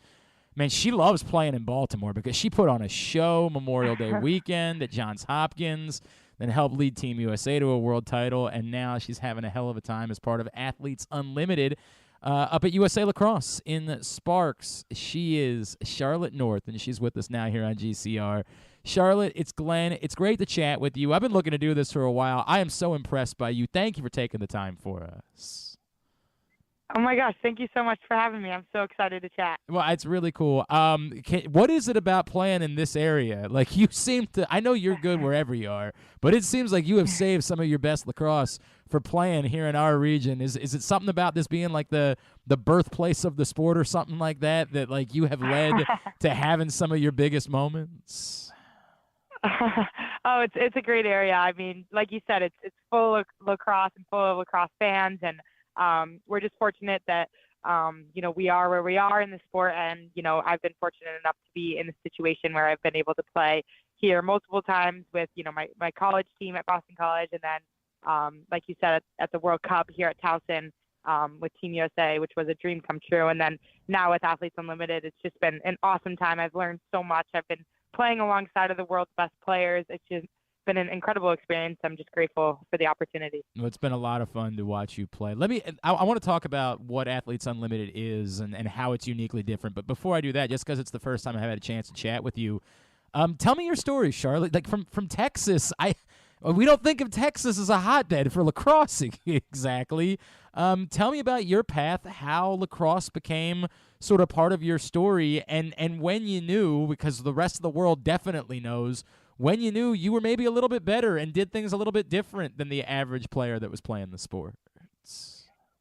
Speaker 1: man, she loves playing in Baltimore because she put on a show Memorial Day weekend at Johns Hopkins, then helped lead Team USA to a world title, and now she's having a hell of a time as part of Athletes Unlimited up at USA Lacrosse in Sparks. She is Charlotte North, and she's with us now here on GCR. Charlotte, it's Glenn. It's great to chat with you. I've been looking to do this for a while. I am so impressed by you. Thank you for taking the time for us.
Speaker 7: Oh my gosh, thank you so much for having me. I'm so excited to chat.
Speaker 1: Well, it's really cool. What is it about playing in this area? Like, you seem to, I know you're good wherever you are, but it seems like you have saved some of your best lacrosse for playing here in our region. Is it something about this being like the birthplace of the sport or something like that like you have led to having some of your biggest moments?
Speaker 7: Oh, it's a great area. I mean, like you said, it's full of lacrosse and full of lacrosse fans, and we're just fortunate that we are where we are in the sport, and I've been fortunate enough to be in a situation where I've been able to play here multiple times with my college team at Boston College, and then like you said at the World Cup here at Towson with Team USA, which was a dream come true, and then now with Athletes Unlimited, it's just been an awesome time. I've learned so much. I've been playing alongside of the world's best players. It's just been an incredible experience. I'm just grateful for the opportunity.
Speaker 1: Well, it's been a lot of fun to watch you play. I want to talk about what Athletes Unlimited is and how it's uniquely different. But before I do that, just because it's the first time I've had a chance to chat with you, tell me your story, Charlotte. Like from Texas, we don't think of Texas as a hotbed for lacrosse exactly. Tell me about your path, how lacrosse became sort of part of your story, and when you knew, because the rest of the world definitely knows, when you knew you were maybe a little bit better and did things a little bit different than the average player that was playing the sport.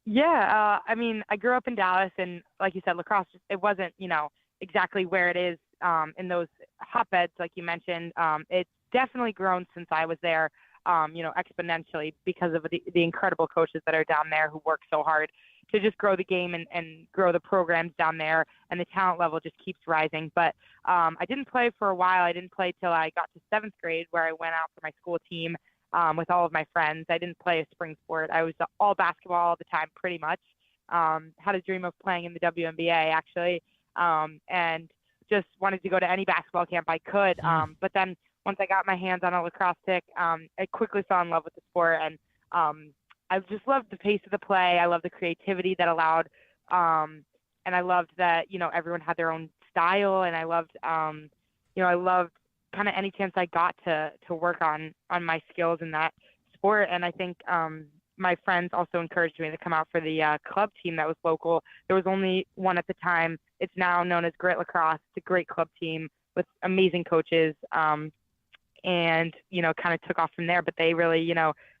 Speaker 7: Yeah, I mean, I grew up in Dallas, and like you said, lacrosse, it wasn't, exactly where it is in those hotbeds, like you mentioned. It's definitely grown since I was there, exponentially because of the incredible coaches that are down there who work so hard to just grow the game and grow the programs down there, and the talent level just keeps rising. But I didn't play for a while. I didn't play till I got to 7th grade, where I went out for my school team with all of my friends. I didn't play a spring sport. I was all basketball all the time, pretty much. Had a dream of playing in the WNBA, actually, and just wanted to go to any basketball camp I could. But then once I got my hands on a lacrosse stick, I quickly fell in love with the sport, and I just loved the pace of the play. I loved the creativity that allowed, and I loved that, everyone had their own style, and I loved, I loved kind of any chance I got to work on my skills in that sport. And I think my friends also encouraged me to come out for the club team that was local. There was only one at the time. It's now known as Grit Lacrosse. It's a great club team with amazing coaches, and, kind of took off from there. But they really,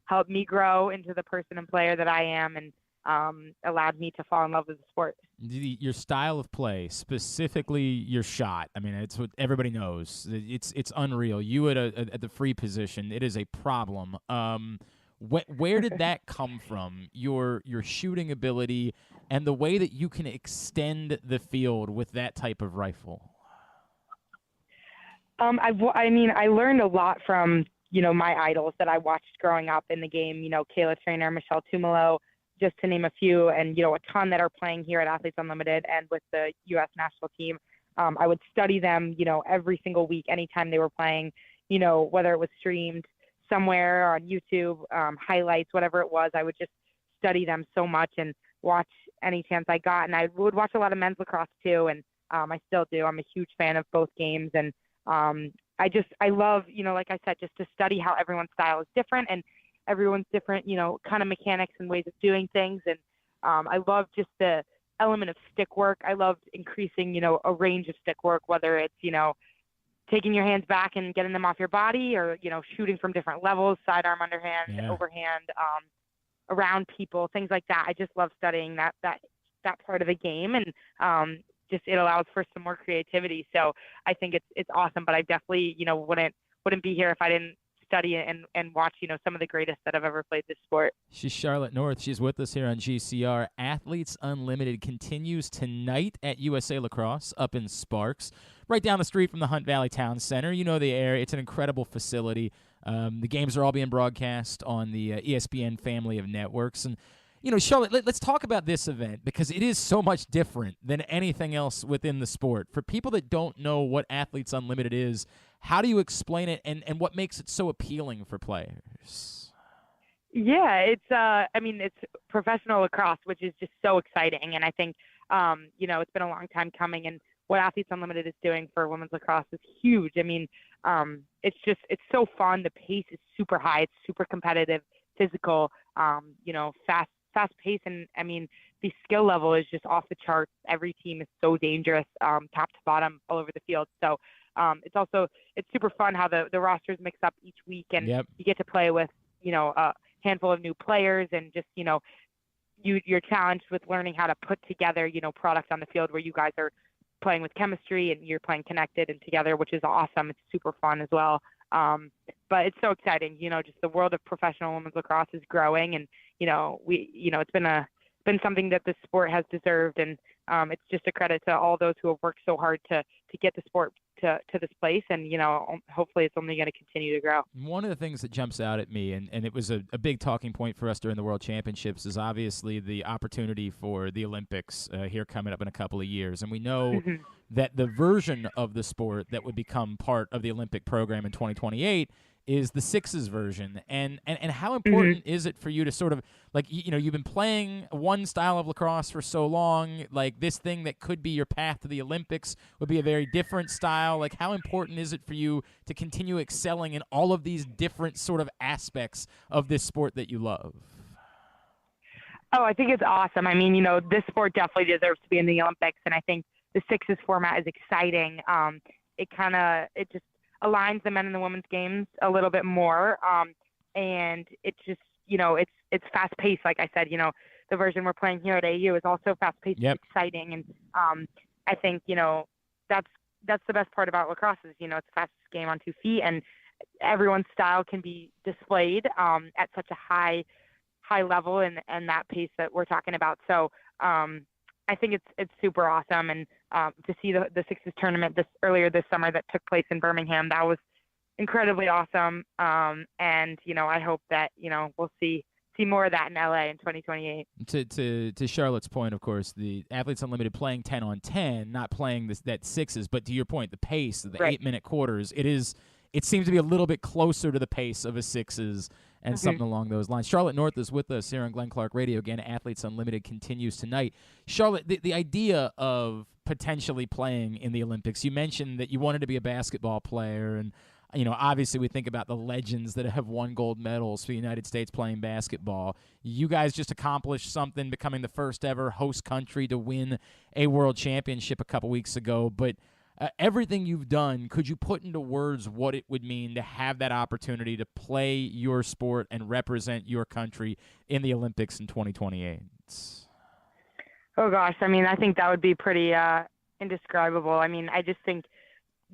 Speaker 7: helped me grow into the person and player that I am, and allowed me to fall in love with the sport.
Speaker 1: Your style of play, specifically your shot, I mean, it's what everybody knows. It's unreal. You at the free position, it is a problem. Where did that come from? Your shooting ability and the way that you can extend the field with that type of rifle.
Speaker 7: I learned a lot from, my idols that I watched growing up in the game, Kayla Trainer, Michelle Tumalo, just to name a few, and, a ton that are playing here at Athletes Unlimited and with the U.S. national team. I would study them, every single week, anytime they were playing, whether it was streamed somewhere on YouTube, highlights, whatever it was, I would just study them so much and watch any chance I got. And I would watch a lot of men's lacrosse too. And I still do. I'm a huge fan of both games. And I love, like I said, just to study how everyone's style is different and everyone's different, kind of mechanics and ways of doing things. And I love just the element of stick work. I loved increasing, a range of stick work, whether it's, taking your hands back and getting them off your body or, shooting from different levels, sidearm, underhand, overhand, around people, things like that. I just love studying that part of the game. And just it allows for some more creativity. So I think it's awesome, but I definitely, wouldn't be here if I didn't study and watch, some of the greatest that have ever played this sport.
Speaker 1: She's Charlotte North. She's with us here on GCR. Athletes Unlimited continues tonight at USA Lacrosse up in Sparks, right down the street from the Hunt Valley Town Center. You know the area. It's an incredible facility. The games are all being broadcast on the ESPN family of networks. And, Charlotte, let's talk about this event because it is so much different than anything else within the sport. For people that don't know what Athletes Unlimited is, how do you explain it and what makes it so appealing for players?
Speaker 7: Yeah, it's professional lacrosse, which is just so exciting. And I think, it's been a long time coming. And what Athletes Unlimited is doing for women's lacrosse is huge. I mean, it's so fun. The pace is super high. It's super competitive, physical, fast pace. And I mean, the skill level is just off the charts. Every team is so dangerous, top to bottom, all over the field. So it's super fun how the rosters mix up each week and you get to play with, a handful of new players and just, you're challenged with learning how to put together, product on the field where you guys are playing with chemistry and you're playing connected and together, which is awesome. It's super fun as well. But it's so exciting, just the world of professional women's lacrosse is growing and, it's been something that the sport has deserved. And, it's just a credit to all those who have worked so hard to get the sport to this place. And, hopefully it's only going to continue to grow.
Speaker 1: One of the things that jumps out at me, and it was a big talking point for us during the World Championships, is obviously the opportunity for the Olympics here coming up in a couple of years. And we know that the version of the sport that would become part of the Olympic program in 2028 is the sixes version. And how important is it for you to sort of, like, you've been playing one style of lacrosse for so long, like this thing that could be your path to the Olympics would be a very different style. Like, how important is it for you to continue excelling in all of these different sort of aspects of this sport that you love?
Speaker 7: Oh, I think it's awesome. I mean, this sport definitely deserves to be in the Olympics. And I think the sixes format is exciting. It just aligns the men and the women's games a little bit more. And it just, it's fast paced. Like I said, the version we're playing here at AU is also fast paced and exciting. And I think, that's the best part about lacrosse is, it's the fastest game on 2 feet and everyone's style can be displayed at such a high level and that pace that we're talking about. So I think it's super awesome. And to see the sixes tournament earlier this summer that took place in Birmingham, that was incredibly awesome. And, I hope that, we'll see more of that in LA in 2028.
Speaker 1: To Charlotte's point, of course, the Athletes Unlimited playing 10-on-10, not playing that sixes, but to your point, the pace, the 8-minute quarters, it seems to be a little bit closer to the pace of a sixes and something along those lines. Charlotte North is with us here on Glenn Clark Radio. Again, Athletes Unlimited continues tonight. Charlotte, the idea of potentially playing in the Olympics, you mentioned that you wanted to be a basketball player, and obviously we think about the legends that have won gold medals for the United States playing basketball. You guys just accomplished something, becoming the first ever host country to win a world championship a couple weeks ago, but everything you've done, could you put into words what it would mean to have that opportunity to play your sport and represent your country in the Olympics in 2028?
Speaker 7: Oh, gosh. I mean, I think that would be pretty indescribable. I mean, I just think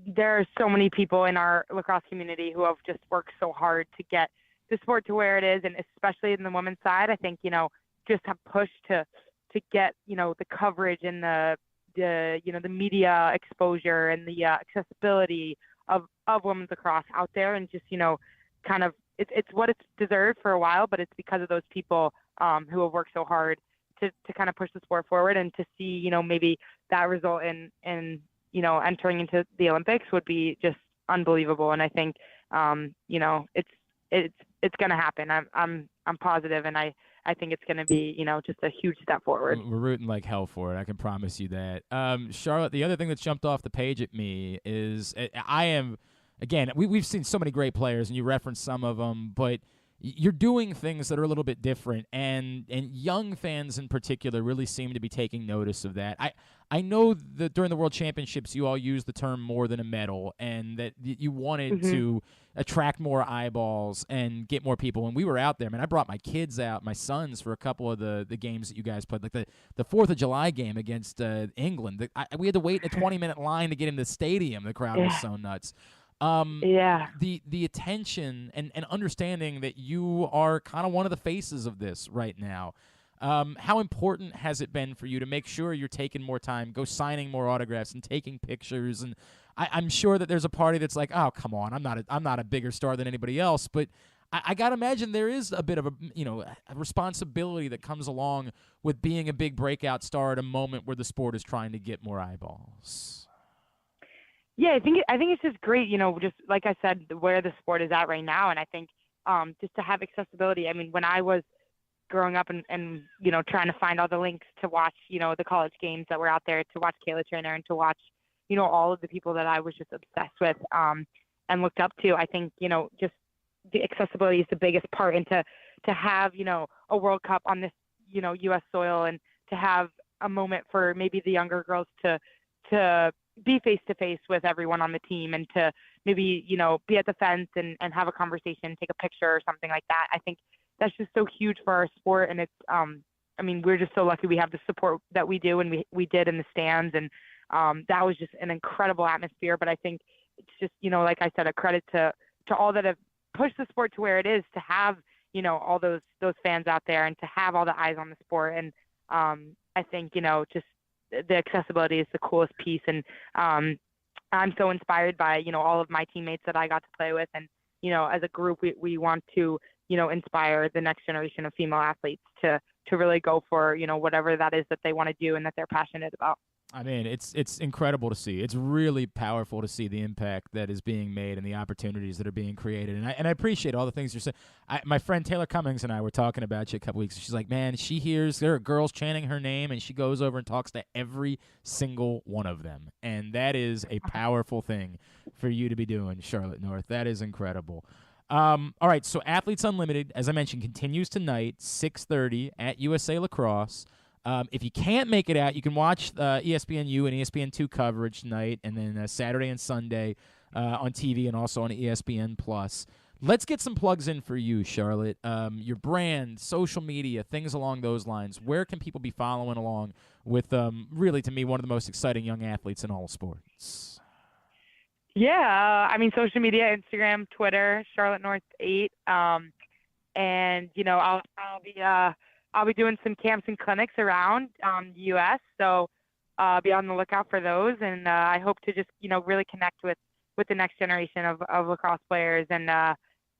Speaker 7: there are so many people in our lacrosse community who have just worked so hard to get the sport to where it is, and especially in the women's side, I think, just have pushed to get, the coverage and the media exposure and the accessibility of women's lacrosse out there, and just, kind of it's what it's deserved for a while, but it's because of those people who have worked so hard to kind of push the sport forward, and to see, maybe that result in entering into the Olympics would be just unbelievable. And I think, it's going to happen. I'm positive, and I think it's going to be, just a huge step forward.
Speaker 1: We're rooting like hell for it. I can promise you that. Charlotte, the other thing that's jumped off the page at me is I am, again, we've seen so many great players, and you referenced some of them, but you're doing things that are a little bit different, and young fans in particular really seem to be taking notice of that. I know that during the World Championships you all used the term more than a medal, and that you wanted to attract more eyeballs and get more people. When we were out there, man, I brought my kids out, my sons, for a couple of the games that you guys played, like the 4th of July game against England. We had to wait in a 20-minute line to get in the stadium. The crowd was so nuts. The attention and understanding that you are kind of one of the faces of this right now. How important has it been for you to make sure you're taking more time, go signing more autographs and taking pictures? And I'm sure that there's a party that's like, oh, come on, I'm not a bigger star than anybody else, but I got to imagine there is a bit of a responsibility that comes along with being a big breakout star at a moment where the sport is trying to get more eyeballs.
Speaker 7: Yeah, I think it's just great, just like I said, where the sport is at right now. And I think just to have accessibility. I mean, when I was growing up and trying to find all the links to watch, the college games that were out there, to watch Kayla Trainer and to watch, all of the people that I was just obsessed with and looked up to, I think, just the accessibility is the biggest part. And to have, a World Cup on this, U.S. soil, and to have a moment for maybe the younger girls to be face-to-face with everyone on the team, and to maybe, be at the fence and have a conversation, take a picture or something like that. I think that's just so huge for our sport. And it's, we're just so lucky we have the support that we do, and we did in the stands. And that was just an incredible atmosphere. But I think it's just, like I said, a credit to all that have pushed the sport to where it is, to have, all those fans out there, and to have all the eyes on the sport. And I think, just the accessibility is the coolest piece. And I'm so inspired by, all of my teammates that I got to play with. And, as a group, we want to, inspire the next generation of female athletes to really go for, whatever that is that they want to do and that they're passionate about.
Speaker 1: I mean, it's incredible to see. It's really powerful to see the impact that is being made and the opportunities that are being created. And I appreciate all the things you're saying. My friend Taylor Cummings and I were talking about you a couple weeks. She's like, man, she hears there are girls chanting her name, and she goes over and talks to every single one of them. And that is a powerful thing for you to be doing, Charlotte North. That is incredible. All right, so Athletes Unlimited, as I mentioned, continues tonight, 6:30 at USA Lacrosse. If you can't make it out, you can watch ESPNU and ESPN2 coverage tonight, and then Saturday and Sunday on TV and also on ESPN+. Let's get some plugs in for you, Charlotte. Your brand, social media, things along those lines. Where can people be following along with, really, to me, one of the most exciting young athletes in all of sports?
Speaker 7: Yeah, social media, Instagram, Twitter, Charlotte North 8, and I'll be doing some camps and clinics around the U.S., so be on the lookout for those. And I hope to just, really connect with the next generation of lacrosse players, and,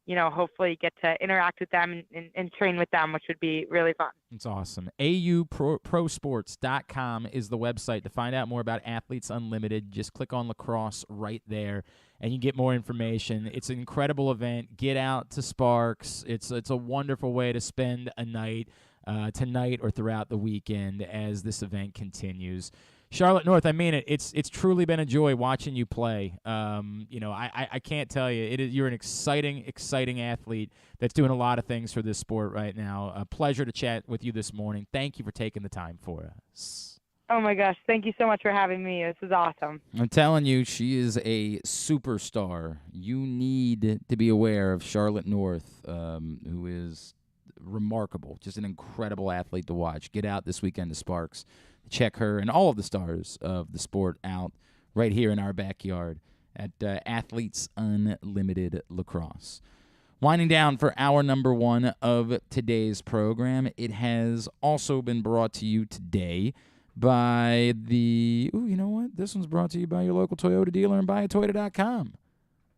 Speaker 7: hopefully get to interact with them and train with them, which would be really fun.
Speaker 1: It's awesome. auprosports.com is the website to find out more about Athletes Unlimited. Just click on lacrosse right there, and you get more information. It's an incredible event. Get out to Sparks. It's a wonderful way to spend a night. Tonight or throughout the weekend as this event continues. Charlotte North, I mean it. It's truly been a joy watching you play. I can't tell you. You're an exciting athlete that's doing a lot of things for this sport right now. A pleasure to chat with you this morning. Thank you for taking the time for us.
Speaker 7: Oh my gosh, thank you so much for having me. This is awesome.
Speaker 1: I'm telling you, she is a superstar. You need to be aware of Charlotte North, who is remarkable, just an incredible athlete to watch. Get out this weekend to Sparks. Check her and all of the stars of the sport out right here in our backyard at Athletes Unlimited Lacrosse. Winding down for hour number 1 of today's program. It has also been brought to you today by the, you know what? This one's brought to you by your local Toyota dealer and buyatoyota.com.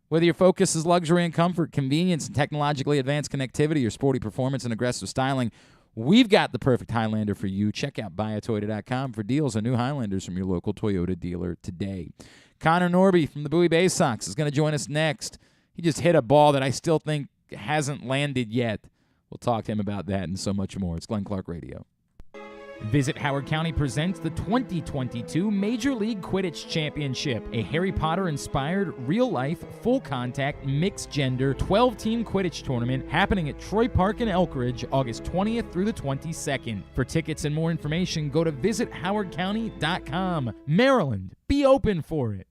Speaker 1: Whether your focus is luxury and comfort, convenience and technologically advanced connectivity, or sporty performance and aggressive styling, we've got the perfect Highlander for you. Check out buyatoyota.com for deals on new Highlanders from your local Toyota dealer today. Connor Norby from the Bowie Baysox is going to join us next. He just hit a ball that I still think hasn't landed yet. We'll talk to him about that and so much more. It's Glenn Clark Radio. Visit Howard County presents the 2022 Major League Quidditch Championship, a Harry Potter-inspired, real-life, full-contact, mixed-gender, 12-team Quidditch tournament happening at Troy Park in Elkridge, August 20th through the 22nd. For tickets and more information, go to visithowardcounty.com. Maryland, be open for it.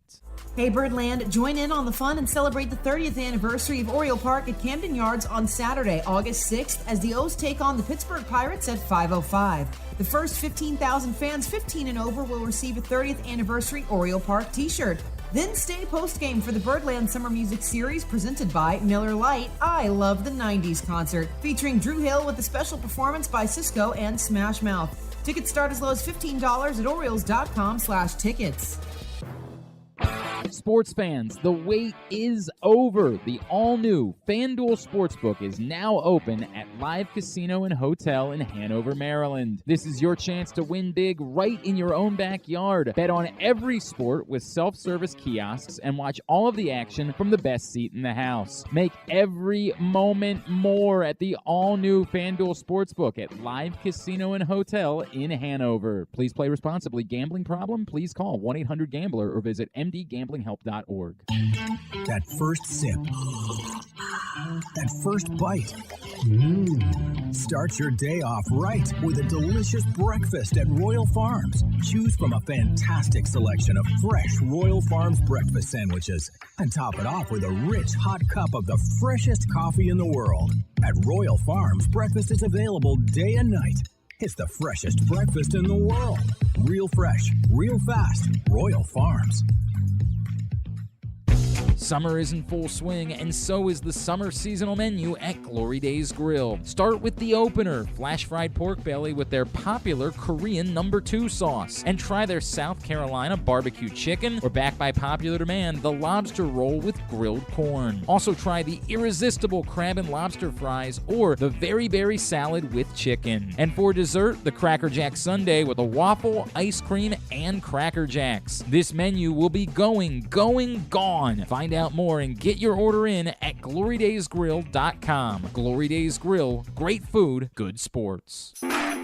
Speaker 9: Hey Birdland, join in on the fun and celebrate the 30th anniversary of Oriole Park at Camden Yards on Saturday, August 6th, as the O's take on the Pittsburgh Pirates at 5:05. The first 15,000 fans 15 and over will receive a 30th anniversary Oriole Park t-shirt. Then stay post-game for the Birdland Summer Music Series presented by Miller Lite I Love the 90s concert, featuring Drew Hill with a special performance by Cisco and Smash Mouth. Tickets start as low as $15 at Orioles.com/tickets.
Speaker 1: Sports fans, the wait is over. The all-new FanDuel Sportsbook is now open at Live Casino and Hotel in Hanover, Maryland. This is your chance to win big right in your own backyard. Bet on every sport with self-service kiosks and watch all of the action from the best seat in the house. Make every moment more at the all-new FanDuel Sportsbook at Live Casino and Hotel in Hanover. Please play responsibly. Gambling problem? Please call 1-800-GAMBLER or visit mdgamblinghelp.org.
Speaker 10: That first sip. That first bite. Start your day off right with a delicious breakfast at Royal Farms. Choose from a fantastic selection of fresh Royal Farms breakfast sandwiches and top it off with a rich hot cup of the freshest coffee in the world. At Royal Farms, breakfast is available day and night. It's the freshest breakfast in the world. Real fresh, real fast. Royal Farms.
Speaker 1: Summer is in full swing, and so is the summer seasonal menu at Glory Days Grill. Start with the opener, flash-fried pork belly with their popular Korean No. 2 sauce. And try their South Carolina barbecue chicken, or back by popular demand, the lobster roll with grilled corn. Also try the irresistible crab and lobster fries, or the very berry salad with chicken. And for dessert, the Cracker Jack sundae with a waffle, ice cream, and Cracker Jacks. This menu will be gone. Find out more and get your order in at glorydaysgrill.com. Glory Days Grill, great food, good sports.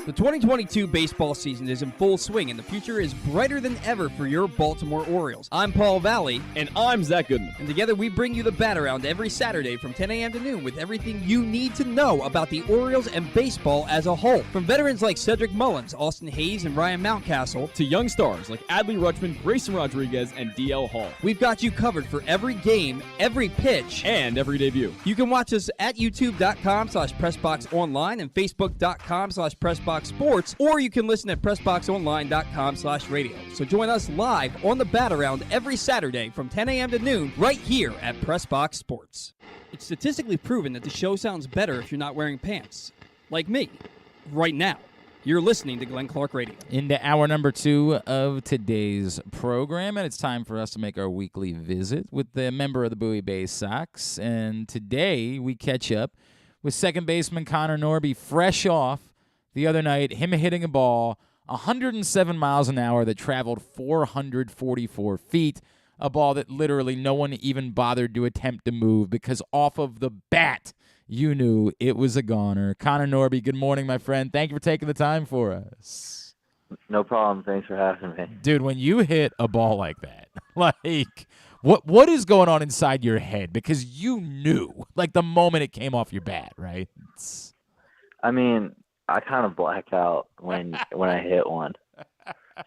Speaker 6: The 2022 baseball season is in full swing, and the future is brighter than ever for your Baltimore Orioles. I'm Paul Valley.
Speaker 2: And I'm Zach Goodman.
Speaker 6: And together we bring you the Bat Around every Saturday from 10 a.m. to noon with everything you need to know about the Orioles and baseball as a whole. From veterans like Cedric Mullins, Austin Hayes, and Ryan Mountcastle,
Speaker 2: To young stars like Adley Rutschman, Grayson Rodriguez, and DL Hall.
Speaker 6: we've got you covered for every game, every pitch,
Speaker 2: And every debut.
Speaker 6: You can watch us at youtube.com/PressBoxOnline and Facebook.com/PressBoxSports, or you can listen at PressBoxOnline.com/radio. So join us live on the Bat Around every Saturday from 10 a.m. to noon right here at PressBox Sports. It's statistically proven that the show sounds better if you're not wearing pants. Like me, right now. You're listening to Glenn Clark Radio.
Speaker 1: Into hour number 2 of today's program, and it's time for us to make our weekly visit with the member of the Bowie Baysox. And today we catch up with second baseman Connor Norby, fresh off the other night, him hitting a ball 107 miles an hour that traveled 444 feet, a ball that literally no one even bothered to attempt to move because off of the bat, you knew it was a goner. Connor Norby, good morning, my friend. Thank you for taking the time for us.
Speaker 11: No problem. Thanks for having me.
Speaker 1: Dude, when you hit a ball like that, like, what is going on inside your head? Because you knew, like, the moment it came off your bat, right?
Speaker 11: I mean, I kind of black out when I hit one.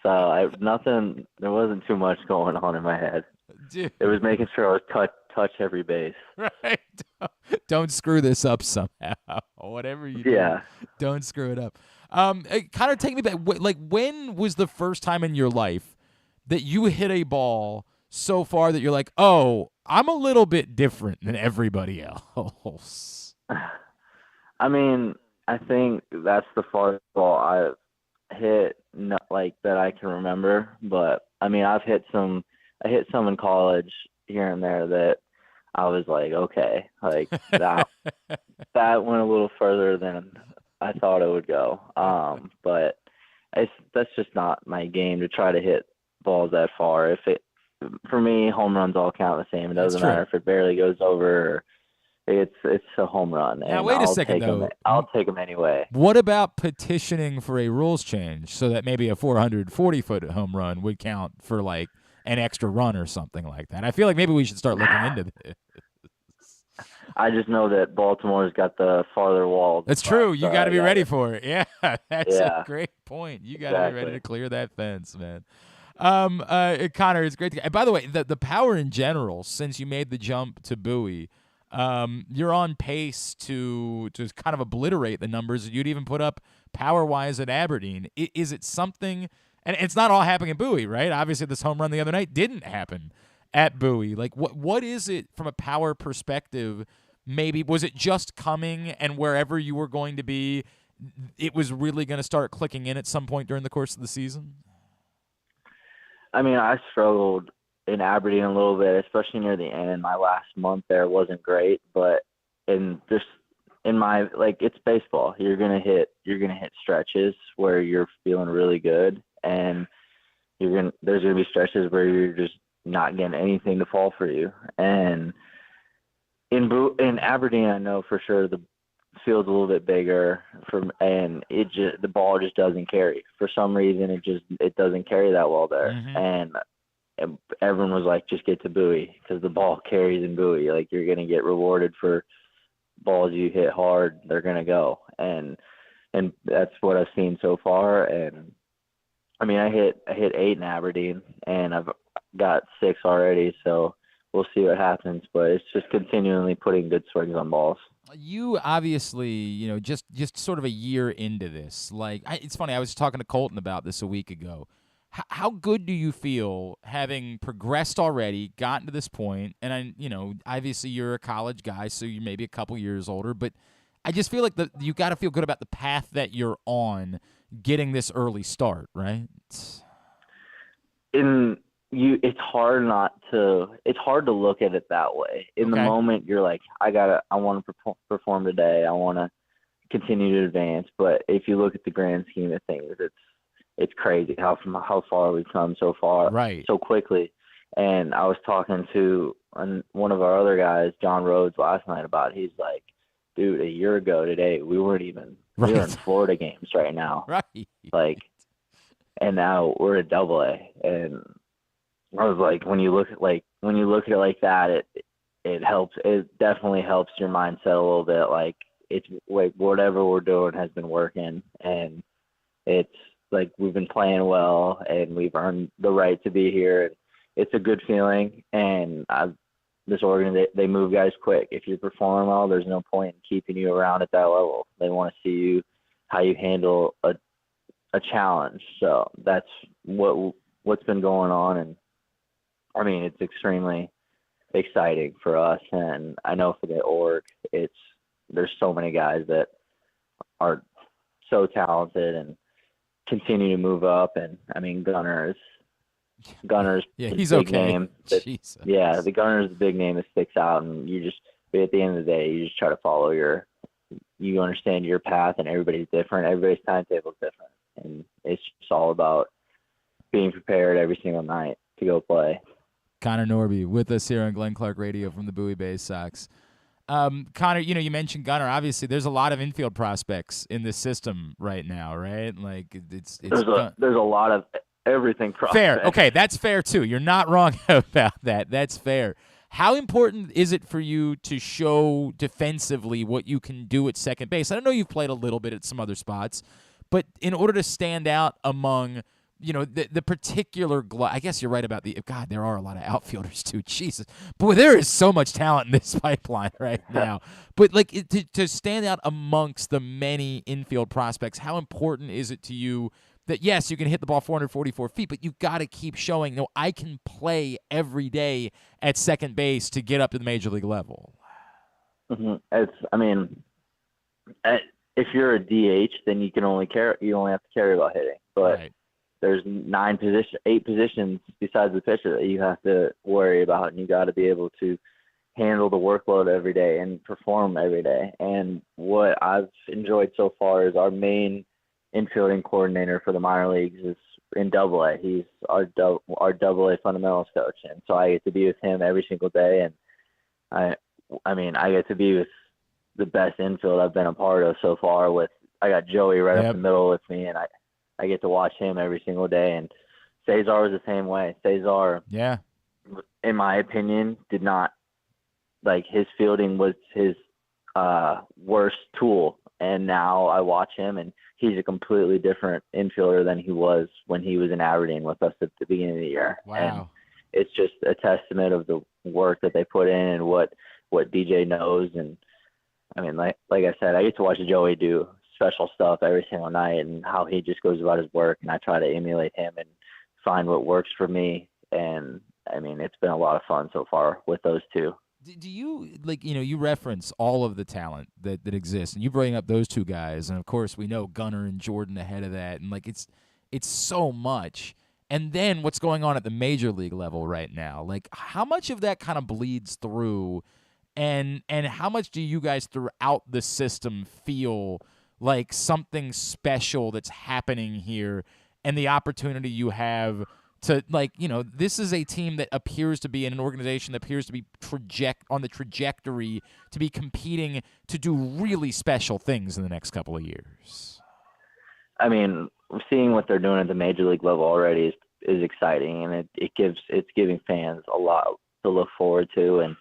Speaker 11: So there wasn't too much going on in my head.
Speaker 1: Dude.
Speaker 11: It was making sure I was touch every base.
Speaker 1: Right. Don't screw this up somehow. Whatever you do, don't screw it up. Kind of take me back. Like, when was the first time in your life that you hit a ball so far that you're like, oh, I'm a little bit different than everybody else.
Speaker 11: I mean, I think that's the farthest ball I've hit, not like that I can remember. But I mean, I hit some in college here and there that I was like, okay, like that went a little further than I thought it would go. But that's just not my game to try to hit balls that far. For me, home runs all count the same. It doesn't matter if it barely goes over. It's a home run.
Speaker 1: Now,
Speaker 11: and
Speaker 1: wait a second, though.
Speaker 11: I'll take them anyway.
Speaker 1: What about petitioning for a rules change so that maybe a 440-foot home run would count for, like, an extra run or something like that? I feel like maybe we should start looking into this.
Speaker 11: I just know that Baltimore's got the farther wall.
Speaker 1: That's true. You got to be ready for it. Yeah, that's a great point. You got to be ready to clear that fence, man. Connor, it's great to get. And by the way, the power in general, since you made the jump to Bowie, you're on pace to kind of obliterate the numbers you'd even put up power-wise at Aberdeen. Is it something, and it's not all happening at Bowie, right? Obviously, this home run the other night didn't happen at Bowie. Like, what is it from a power perspective? Maybe was it just coming, and wherever you were going to be, it was really going to start clicking in at some point during the course of the season?
Speaker 11: I mean, I struggled in Aberdeen a little bit, especially near the end. My last month there wasn't great, but it's baseball. You're gonna hit stretches where you're feeling really good, and there's gonna be stretches where you're just not getting anything to fall for you. And in Aberdeen, I know for sure the field's a little bit bigger, and the ball just doesn't carry. For some reason, it doesn't carry that well there.
Speaker 1: Mm-hmm.
Speaker 11: And everyone was like, just get to Bowie because the ball carries in Bowie. Like, you're going to get rewarded for balls you hit hard. They're going to go. And that's what I've seen so far. And I mean, I hit 8 in Aberdeen, and I've got 6 already. So we'll see what happens, but it's just continually putting good swings on balls.
Speaker 1: You obviously, just sort of a year into this. It's funny, I was talking to Colton about this a week ago. How good do you feel having progressed already, gotten to this point? And obviously you're a college guy, so you're maybe a couple years older, but I just feel like you got to feel good about the path that you're on, getting this early start, right?
Speaker 11: It's hard to look at it that way. In the moment, you're like, I want to perform today. I want to continue to advance. But if you look at the grand scheme of things, it's crazy how far we've come so far,
Speaker 1: right,
Speaker 11: so quickly. And I was talking to one of our other guys, John Rhodes, last night about it. He's like, dude, a year ago today, we weren't even we were in Florida games right now.
Speaker 1: Right.
Speaker 11: Like, and now we're at AA. And I was like, when you look at it like that, it helps. It definitely helps your mindset a little bit. Like, it's like whatever we're doing has been working, and it's like we've been playing well, and we've earned the right to be here. And it's a good feeling. And this organization, they move guys quick. If you perform well, there's no point in keeping you around at that level. They want to see how you handle a challenge. So that's what's been going on. And I mean, it's extremely exciting for us, and I know for the org, there's so many guys that are so talented and continue to move up. And I mean, Gunner's
Speaker 1: he's
Speaker 11: big
Speaker 1: okay.
Speaker 11: name. The Gunner's the big name that sticks out, and but at the end of the day, you just try to follow you understand your path, and everybody's different. Everybody's timetable is different, and it's just all about being prepared every single night to go play.
Speaker 1: Connor Norby with us here on Glenn Clark Radio from the Bowie Baysox. Connor, you mentioned Gunner. Obviously, there's a lot of infield prospects in this system right now, right? Like, there's
Speaker 11: a lot of everything prospects.
Speaker 1: Fair. Okay, that's fair too. You're not wrong about that. That's fair. How important is it for you to show defensively what you can do at second base? I know you've played a little bit at some other spots, but in order to stand out among the particular I guess you're right about God, there are a lot of outfielders too. Jesus. Boy, there is so much talent in this pipeline right now. But to stand out amongst the many infield prospects, how important is it to you that, yes, you can hit the ball 444 feet, but you've got to keep showing, no, I can play every day at second base to get up to the major league level.
Speaker 11: Mm-hmm. If you're a DH, then you only have to carry about hitting. But there's 8 positions besides the pitcher that you have to worry about, and you got to be able to handle the workload every day and perform every day. And what I've enjoyed so far is our main infielding coordinator for the minor leagues is in AA. He's our AA fundamentals coach, and so I get to be with him every single day. And I get to be with the best infield I've been a part of so far. I got Joey right up the middle with me, and I get to watch him every single day. And Cesar was the same way. Cesar, in my opinion, did not his fielding was his worst tool. And now I watch him, and he's a completely different infielder than he was when he was in Aberdeen with us at the beginning of the year.
Speaker 1: Wow.
Speaker 11: And it's just a testament of the work that they put in and what DJ knows. And like I said, I get to watch Joey do special stuff every single night and how he just goes about his work, and I try to emulate him and find what works for me. And it's been a lot of fun so far with those two.
Speaker 1: Do you, you reference all of the talent that exists, and you bring up those two guys, and of course we know Gunnar and Jordan ahead of that, and it's so much. And then what's going on at the major league level right now? How much of that kind of bleeds through, and how much do you guys throughout the system feel like something special that's happening here, and the opportunity you have to, this is a team that appears to be in an organization that appears to be on the trajectory to be competing to do really special things in the next couple of years?
Speaker 11: Seeing what they're doing at the major league level already is exciting, and it's giving fans a lot to look forward to. And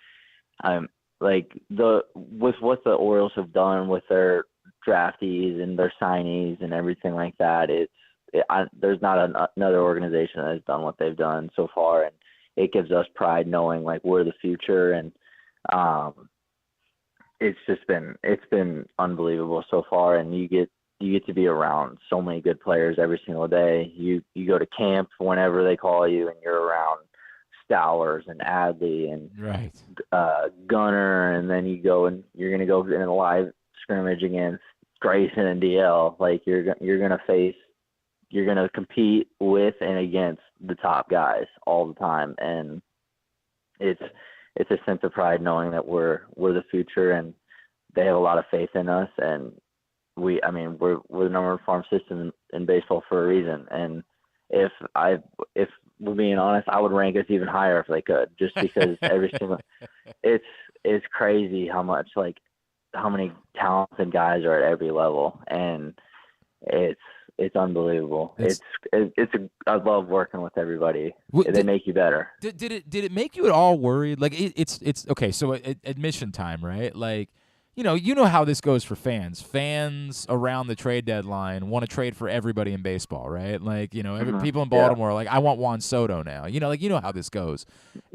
Speaker 11: with what the Orioles have done with their draftees and their signees and everything like that, there's not another organization that has done what they've done so far, and it gives us pride knowing we're the future. And it's been unbelievable so far, and you get to be around so many good players every single day. You go to camp whenever they call you, and you're around Stowers and Adley and Gunnar, and then you're going to go in a live scrimmage against Grayson and DL. You're going to compete with and against the top guys all the time. And it's a sense of pride knowing that we're the future, and they have a lot of faith in us. And we're the number one farm system in baseball for a reason. And if we're being honest, I would rank us even higher if they could, just because it's crazy how many talented guys are at every level. And it's unbelievable. I love working with everybody. They make you better.
Speaker 1: Did it make you at all worried? It's okay. So admission time, right? You know how this goes for fans. Fans around the trade deadline want to trade for everybody in baseball, right? People in Baltimore are I want Juan Soto now. You know how this goes,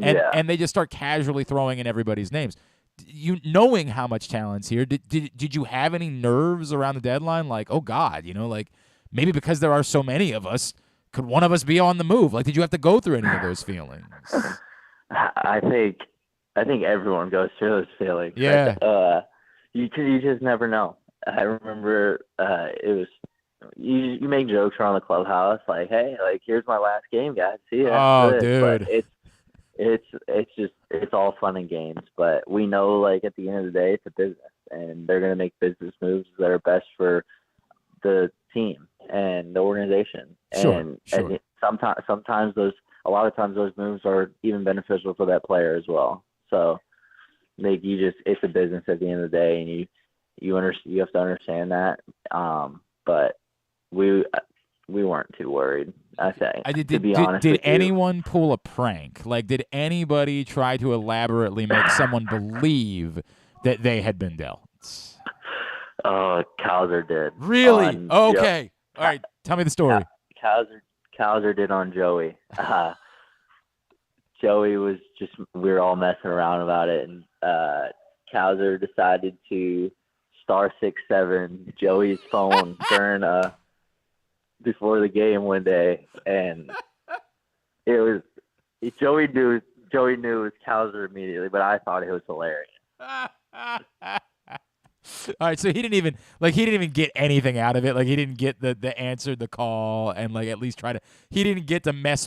Speaker 1: and they just start casually throwing in everybody's names. You knowing how much talent's here, did you have any nerves around the deadline? Oh God, maybe because there are so many of us, could one of us be on the move? Did you have to go through any of those feelings?
Speaker 11: I think everyone goes through those feelings.
Speaker 1: Yeah.
Speaker 11: You just never know. I remember it was you make jokes around the clubhouse hey, here's my last game, guys. See ya.
Speaker 1: Oh, dude.
Speaker 11: But it's all fun and games. But we know at the end of the day, it's a business, and they're gonna make business moves that are best for the team and the organization.
Speaker 1: Sure.
Speaker 11: And a lot of times those moves are even beneficial for that player as well. So it's a business at the end of the day, and you have to understand that. But we weren't too worried, I think. To be honest,
Speaker 1: did anyone pull a prank? Did anybody try to elaborately make someone believe that they had been dealt?
Speaker 11: Oh, Kaiser did.
Speaker 1: Really? Okay. All right. Tell me the story.
Speaker 11: Kaiser did on Joey. Joey was we were all messing around about it, and Kaiser decided to *667 Joey's phone during before the game one day, and it was Joey knew it was Cowser immediately, but I thought it was hilarious.
Speaker 1: All right, so he didn't even get anything out of it. Like he didn't get the answer, the call, and like at least he didn't get to mess